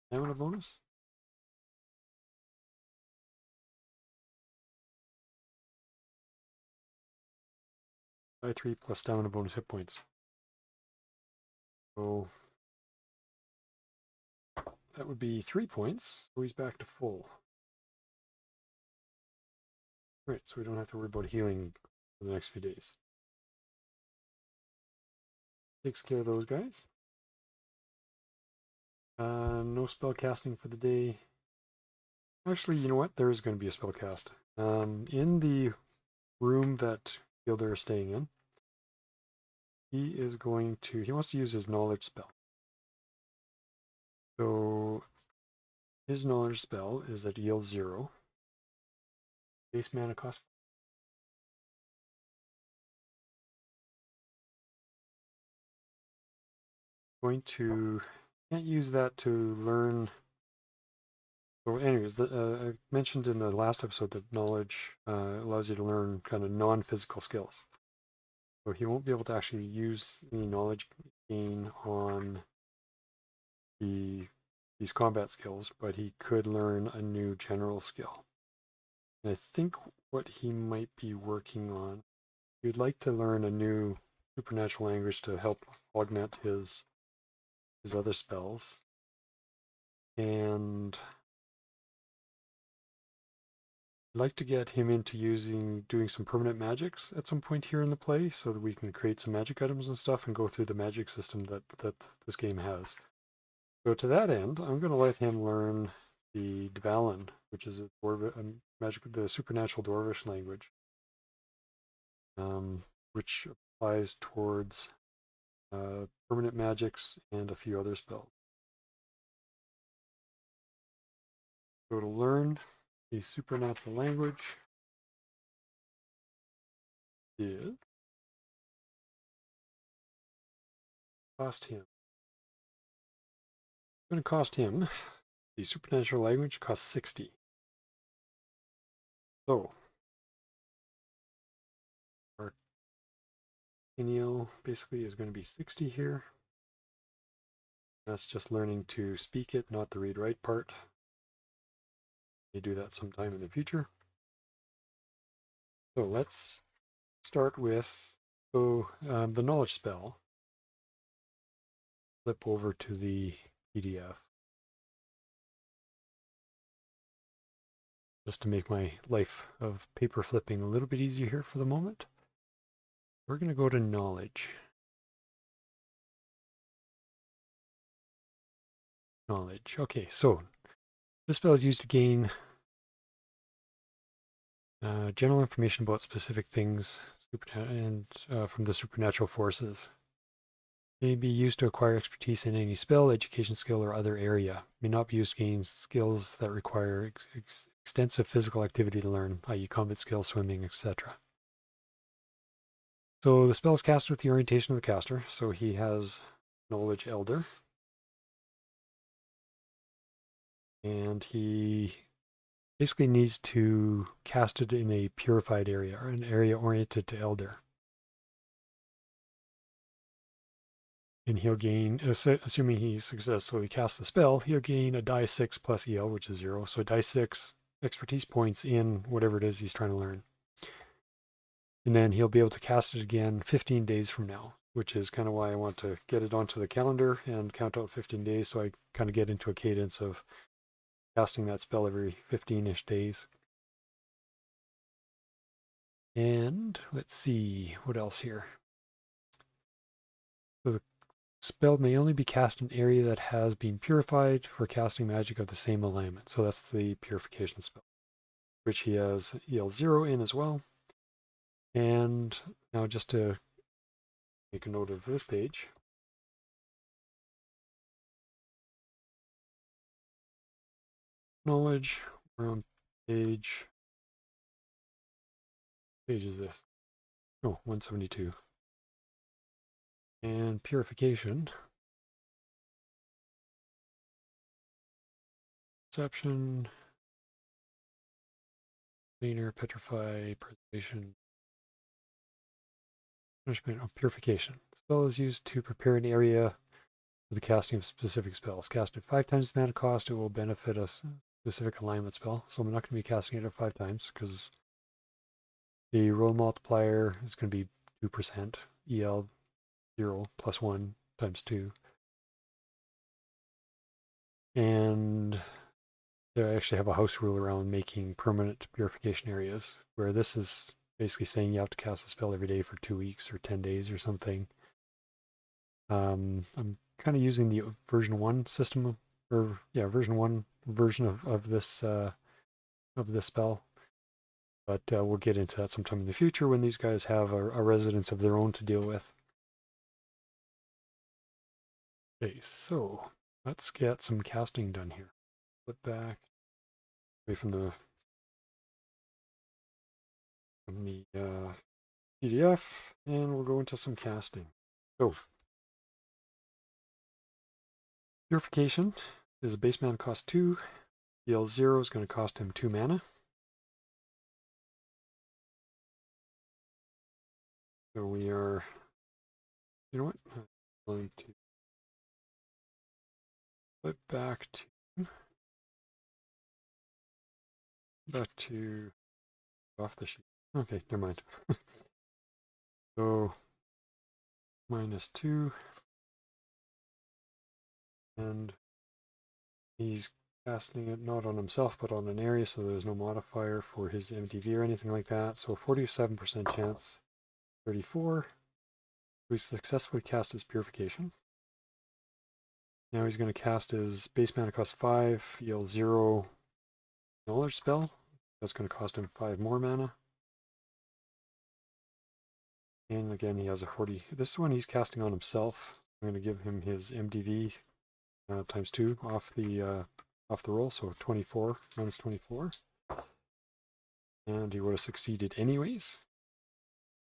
stamina bonus. Die 3 plus stamina bonus hit points. So that would be 3 points, so he's back to full. Right, so we don't have to worry about healing for the next few days. Takes care of those guys. No spell casting for the day. Actually, you know what? There is going to be a spell cast. In the room that Gilder is staying in, he wants to use his knowledge spell. So his knowledge spell is at yield 0. Base mana cost. Can't use that to learn. So anyways, I mentioned in the last episode that knowledge allows you to learn kind of non-physical skills. So he won't be able to actually use any knowledge gain on these combat skills, but he could learn a new general skill. And I think what he might be working on you'd like to learn a new supernatural language to help augment his other spells. And I'd like to get him into doing some permanent magics at some point here in the play so that we can create some magic items and stuff and go through the magic system that this game has. So to that end, I'm going to let him learn the Dvalin, which is the supernatural Dwarvish language, which applies towards permanent magics and a few other spells. So to learn the supernatural language is going to cost him the supernatural language costs 60. So our Inio basically is going to be 60 here. That's just learning to speak it, not the read-write part. You do that sometime in the future. So let's start with the knowledge spell. Flip over to the PDF. Just to make my life of paper flipping a little bit easier here for the moment. We're going to go to knowledge. Knowledge. Okay, so this spell is used to gain general information about specific things and from the supernatural forces. May be used to acquire expertise in any spell, education skill, or other area. May not be used to gain skills that require extensive physical activity to learn, i.e. combat skills, swimming, etc. So the spell is cast with the orientation of the caster, so he has Knowledge Elder. And he basically needs to cast it in a purified area, or an area oriented to Elder. And he'll gain, assuming he successfully casts the spell, he'll gain a die 6 plus EL, which is 0. So die 6 expertise points in whatever it is he's trying to learn. And then he'll be able to cast it again 15 days from now, which is kind of why I want to get it onto the calendar and count out 15 days so I kind of get into a cadence of casting that spell every 15-ish days. And let's see, what else here? So the spell may only be cast in an area that has been purified for casting magic of the same alignment. So that's the purification spell, which he has EL 0 in as well. And now just to make a note of this page. Knowledge, we're on page is this? Oh, 172. And purification. Perception, cleaner, petrify, preservation, punishment of purification. The spell is used to prepare an area for the casting of specific spells. Casted 5 times the mana cost, it will benefit a specific alignment spell. So I'm not going to be casting it at 5 times because the roll multiplier is going to be 2%, EL 0 plus 1 times 2. And they actually have a house rule around making permanent purification areas, where this is basically saying you have to cast a spell every day for 2 weeks or 10 days or something. I'm kind of using the version 1 system, or yeah, version 1 version of this spell. But we'll get into that sometime in the future when these guys have a residence of their own to deal with. Okay, so let's get some casting done here. Flip back away from the PDF, and we'll go into some casting. So, Purification is a base mana cost 2. EL 0 is going to cost him 2 mana. So we are, you know what? I'm going to flip back to off the sheet. Okay, never mind. So -2, and he's casting it not on himself but on an area, so there's no modifier for his MTV or anything like that. So 47% chance. 34. We successfully cast his Purification. Now he's going to cast his base mana cost 5, heal 0 knowledge spell. That's going to cost him 5 more mana. And again, he has a 40. This one he's casting on himself. I'm going to give him his MDV times 2 off the roll, so 24 minus 24. And he would have succeeded anyways.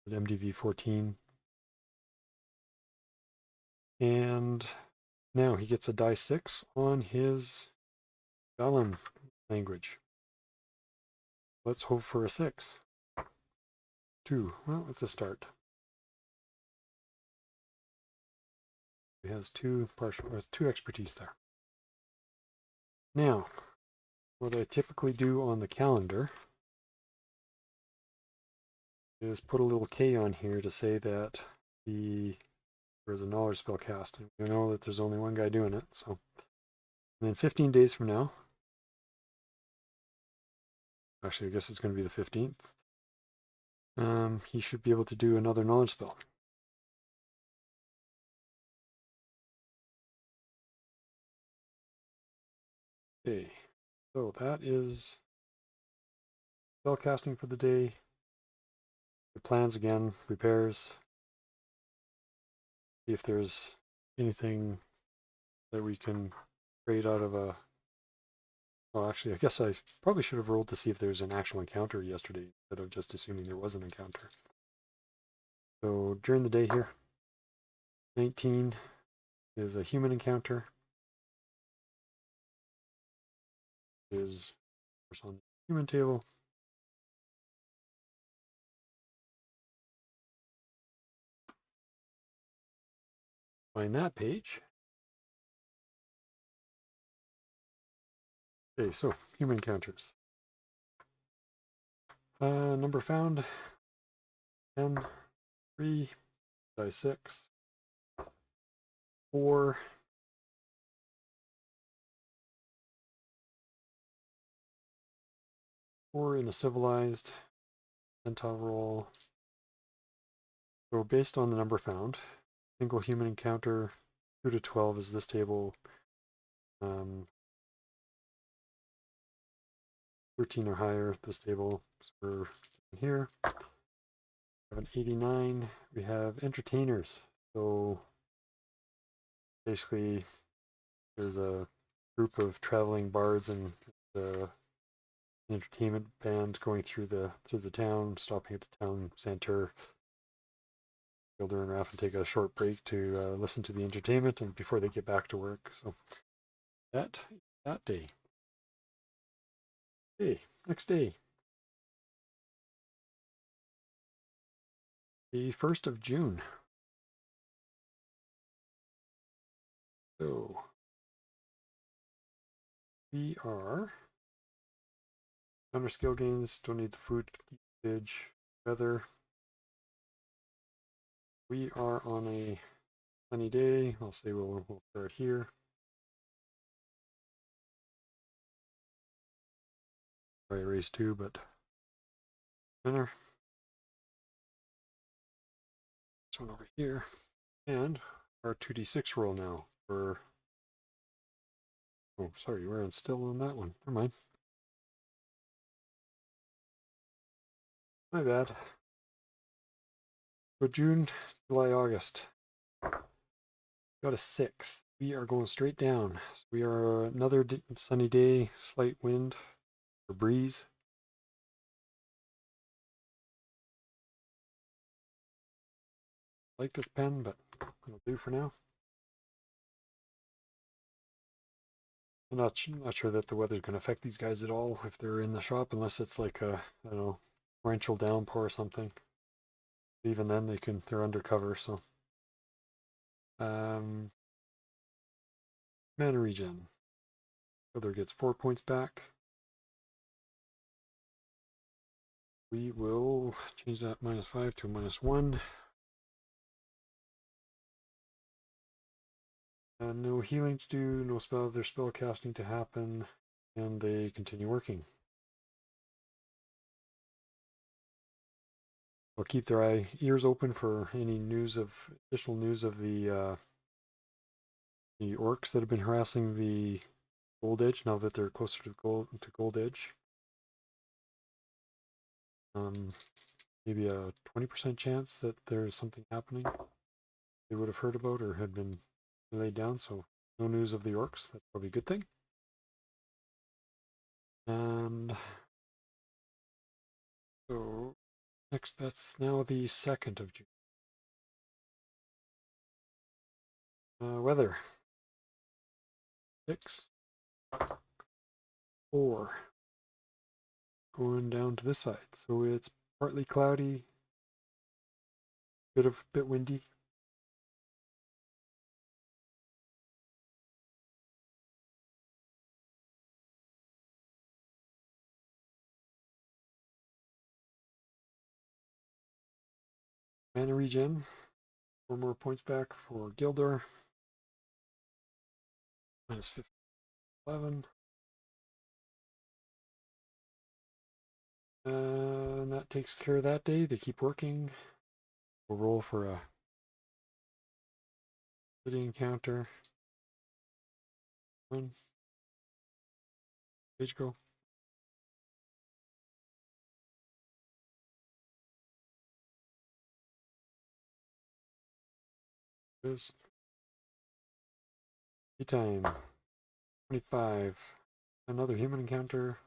At MDV 14. And now he gets a die 6 on his Goblin language. Let's hope for a 6. 2. Well, it's a start. He has 2 expertise there. Now, what I typically do on the calendar is put a little K on here to say that there's a knowledge spell cast. And we know that there's only one guy doing it. So, and then 15 days from now, actually, I guess it's going to be the 15th. He should be able to do another knowledge spell. Okay, so that is spell casting for the day. The plans again, repairs. See if there's anything that we can trade out of a. Well, actually, I guess I probably should have rolled to see if there's an actual encounter yesterday instead of just assuming there was an encounter. So during the day here, 19 is a human encounter. Is on the human table. Find that page. Okay, so human encounters. Number found 10, 3, die 6, 4, 4 in a civilized centile roll. So based on the number found, single human encounter 2 to 12 is this table. 13 or higher, this table. So we're here. We have an 89. We have entertainers. So basically, there's a group of traveling bards and the entertainment band going through the town, stopping at the town center. They'll turn around and take a short break to listen to the entertainment and before they get back to work. So that day. Okay, next day. The 1st of June. So we are under skill gains, don't need the food usage, weather. We are on a sunny day. I'll say we'll start here. Probably raise 2, but winner. This one over here. And our 2d6 roll now for. Oh, sorry, we're still on that one. Never mind. My bad. So June, July, August. Got a 6. We are going straight down. So we are another sunny day, slight wind or breeze. I like this pen, but it'll do for now. I'm not sure that the weather's going to affect these guys at all if they're in the shop, unless it's like a, I don't know, torrential downpour or something. Even then, they're undercover. So, mana regen. Other gets 4 points back. We will change that -5 to -1. No healing to do, no other spell casting to happen, and they continue working. They'll keep their ears open for any additional news of the orcs that have been harassing the Gold Edge now that they're closer to Gold Edge. Maybe a 20% chance that there's something happening they would have heard about or had been laid down, so no news of the orcs. That's probably a good thing. And so next, that's now the 2nd of June. Weather. 6, 4. Going down to this side. So it's partly cloudy, bit windy. Mana regen. 4 more points back for Gildor. Minus 15, 11. And that takes care of that day. They keep working. We'll roll for a city encounter. 1. Page go. This. Time. 25. Another human encounter.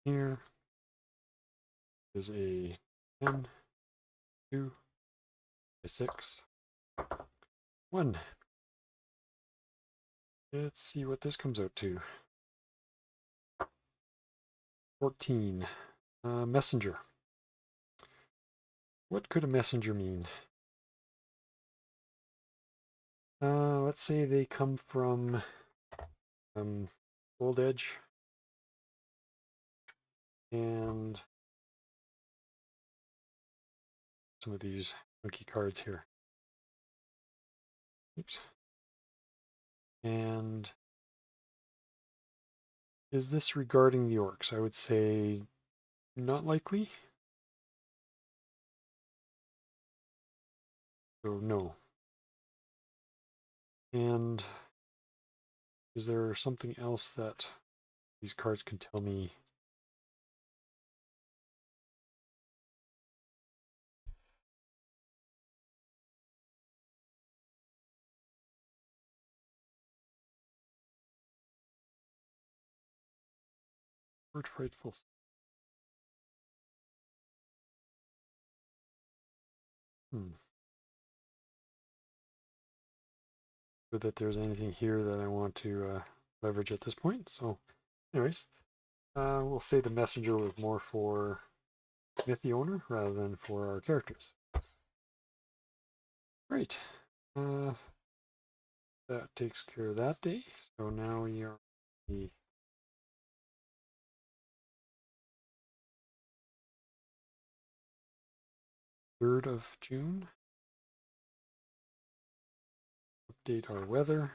Here is a 10, 2, a 6, 1. Let's see what this comes out to. 14. Messenger. What could a messenger mean? Let's say they come from Gold Edge and some of these funky cards here. Oops. And is this regarding the orcs? I would say not likely. So no. And is there something else that these cards can tell me? Word frightful. Good that there's anything here that I want to leverage at this point. So, anyways, we'll say the messenger was more for Smithy owner rather than for our characters. Great. That takes care of that day. So now we are the 3rd of June. Update our weather.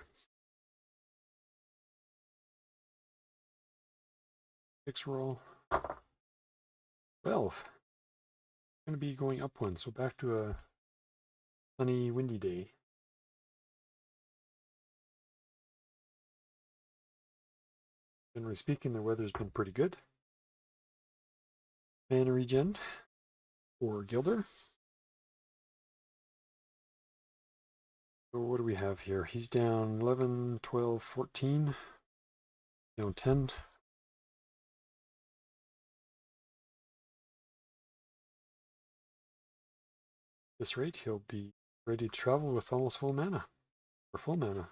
6 roll. 12. Going to be going up one, so back to a sunny, windy day. Generally speaking, the weather's been pretty good. Mana regen for Gilder. So what do we have here? He's down 11, 12, 14. Down 10. This rate, he'll be ready to travel with almost full mana. Or full mana.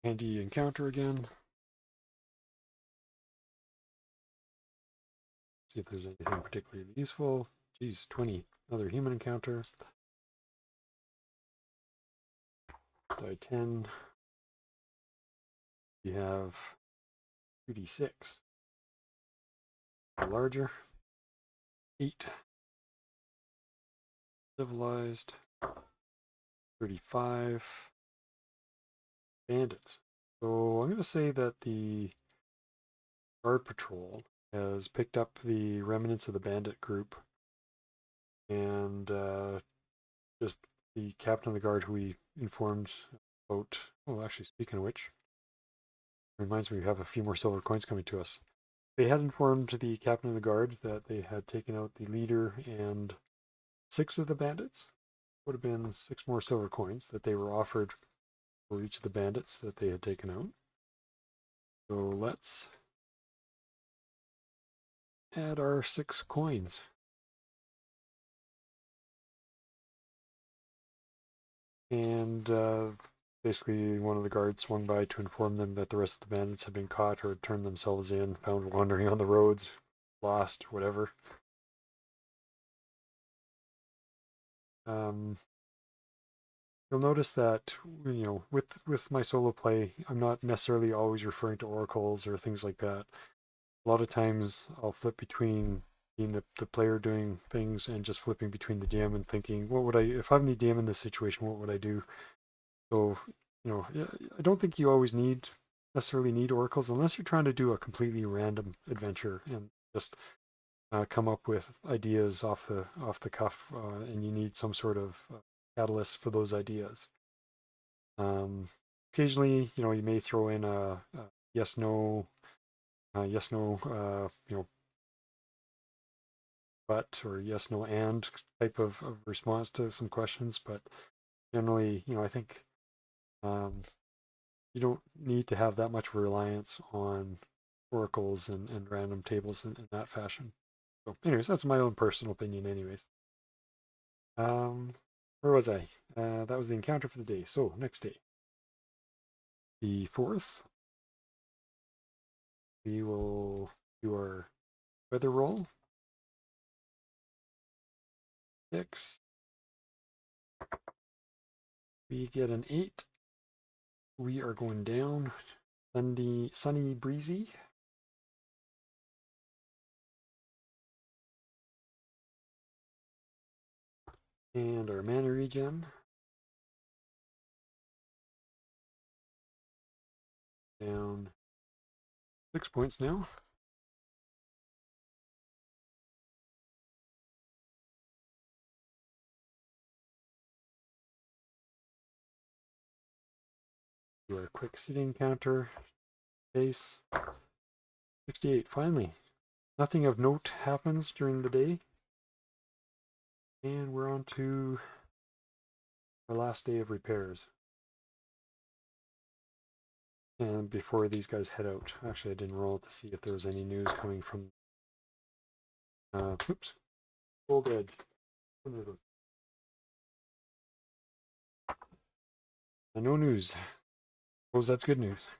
Handy encounter again. See if there's anything particularly useful. Geez, 20. Another human encounter. Die 10. We have 2d6. larger. 8. Civilized. 35. Bandits. So I'm going to say that the guard patrol has picked up the remnants of the bandit group, and just the captain of the guard who we informed about. Oh, actually, speaking of which, reminds me we have a few more silver coins coming to us. They had informed the captain of the guard that they had taken out the leader and 6 of the bandits. Would have been 6 more silver coins that they were offered for each of the bandits that they had taken out. So let's add our 6 coins. And basically one of the guards swung by to inform them that the rest of the bandits had been caught or had turned themselves in, found wandering on the roads, lost, whatever. You'll notice that, you know, with my solo play, I'm not necessarily always referring to oracles or things like that. A lot of times I'll flip between being the player doing things and just flipping between the DM and thinking, what would I, if I'm the DM in this situation, what would I do? So, you know, I don't think you always necessarily need oracles unless you're trying to do a completely random adventure and just come up with ideas off the cuff, and you need some sort of catalyst for those ideas. Occasionally, you know, you may throw in a yes no, yes no, you know, but or yes no and type of response to some questions, but generally, you know, I think you don't need to have that much of a reliance on oracles and random tables in that fashion. So, anyways, that's my own personal opinion, anyways. Where was I? That was the encounter for the day. So, next day, the 4th, we will do our weather roll. 6. We get an 8. We are going down. Sunny, breezy. And our mana regen. Down 6 points now. Do our quick sitting counter. Base. 68. Finally. Nothing of note happens during the day. And we're on to our last day of repairs. And before these guys head out, actually I didn't roll to see if there was any news coming from oops. Gold edge. No news. Suppose that's good news.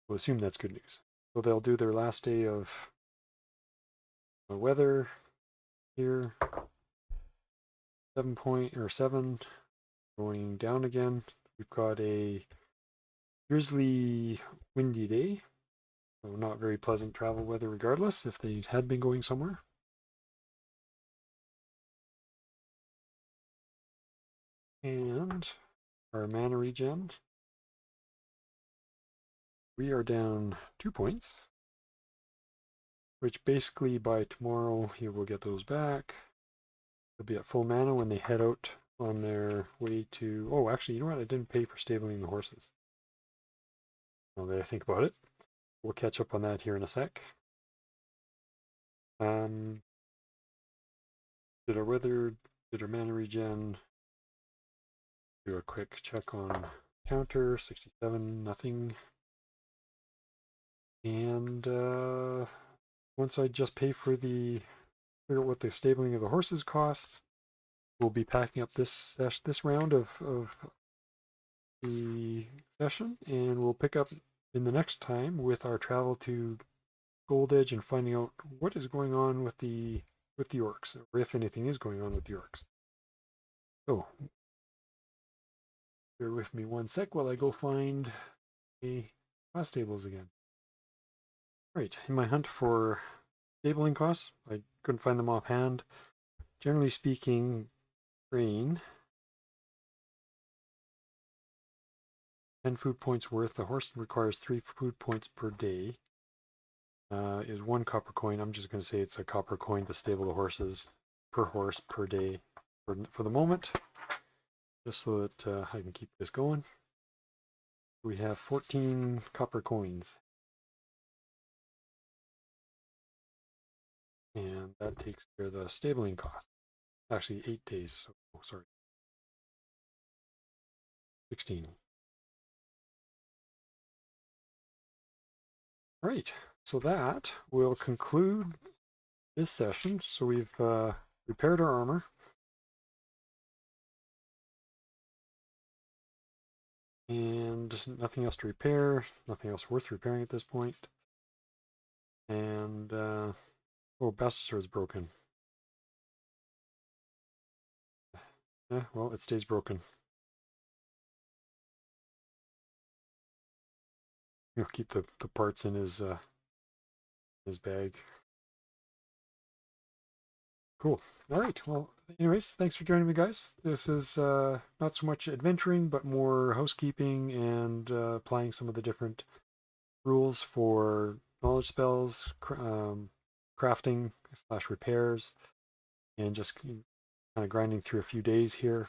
We'll assume that's good news. So they'll do their last day of weather here. 7 going down again. We've got a drizzly, windy day. So not very pleasant travel weather regardless if they had been going somewhere. And our mana regen. We are down 2 points, which basically by tomorrow he will get those back. They'll be at full mana when they head out on their way to... Oh, actually, you know what? I didn't pay for stabling the horses. Now that I think about it. We'll catch up on that here in a sec. Did our weather, did our mana regen. Do a quick check on counter, 67, nothing. And once I just pay for figure out what the stabling of the horses costs, we'll be packing up this round of the session, and we'll pick up in the next time with our travel to Gold Edge and finding out what is going on with the orcs, or if anything is going on with the orcs. So, bear with me one sec while I go find a class tables again. Right, in my hunt for stabling costs, I couldn't find them offhand. Generally speaking, grain, 10 food points worth. The horse requires 3 food points per day. Is 1 copper coin. I'm just going to say it's a copper coin to stable the horses per horse per day for the moment, just so that I can keep this going. We have 14 copper coins. And that takes care of the stabling cost. Actually, 8 days. So, sorry, 16. Right. So that will conclude this session. So we've repaired our armor. And nothing else to repair. Nothing else worth repairing at this point. And, oh, Bastard is broken. Yeah, well, it stays broken. He'll keep the parts in his bag. Cool. All right. Well, anyways, thanks for joining me, guys. This is not so much adventuring, but more housekeeping and applying some of the different rules for knowledge spells, crafting / repairs, and just kind of grinding through a few days here.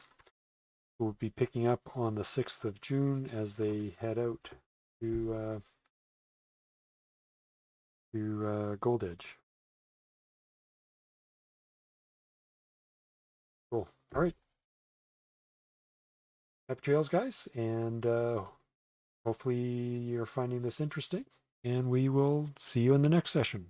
We'll be picking up on the 6th of June as they head out to Gold Edge. Cool. All right. Happy trails, guys, and hopefully you're finding this interesting. And we will see you in the next session.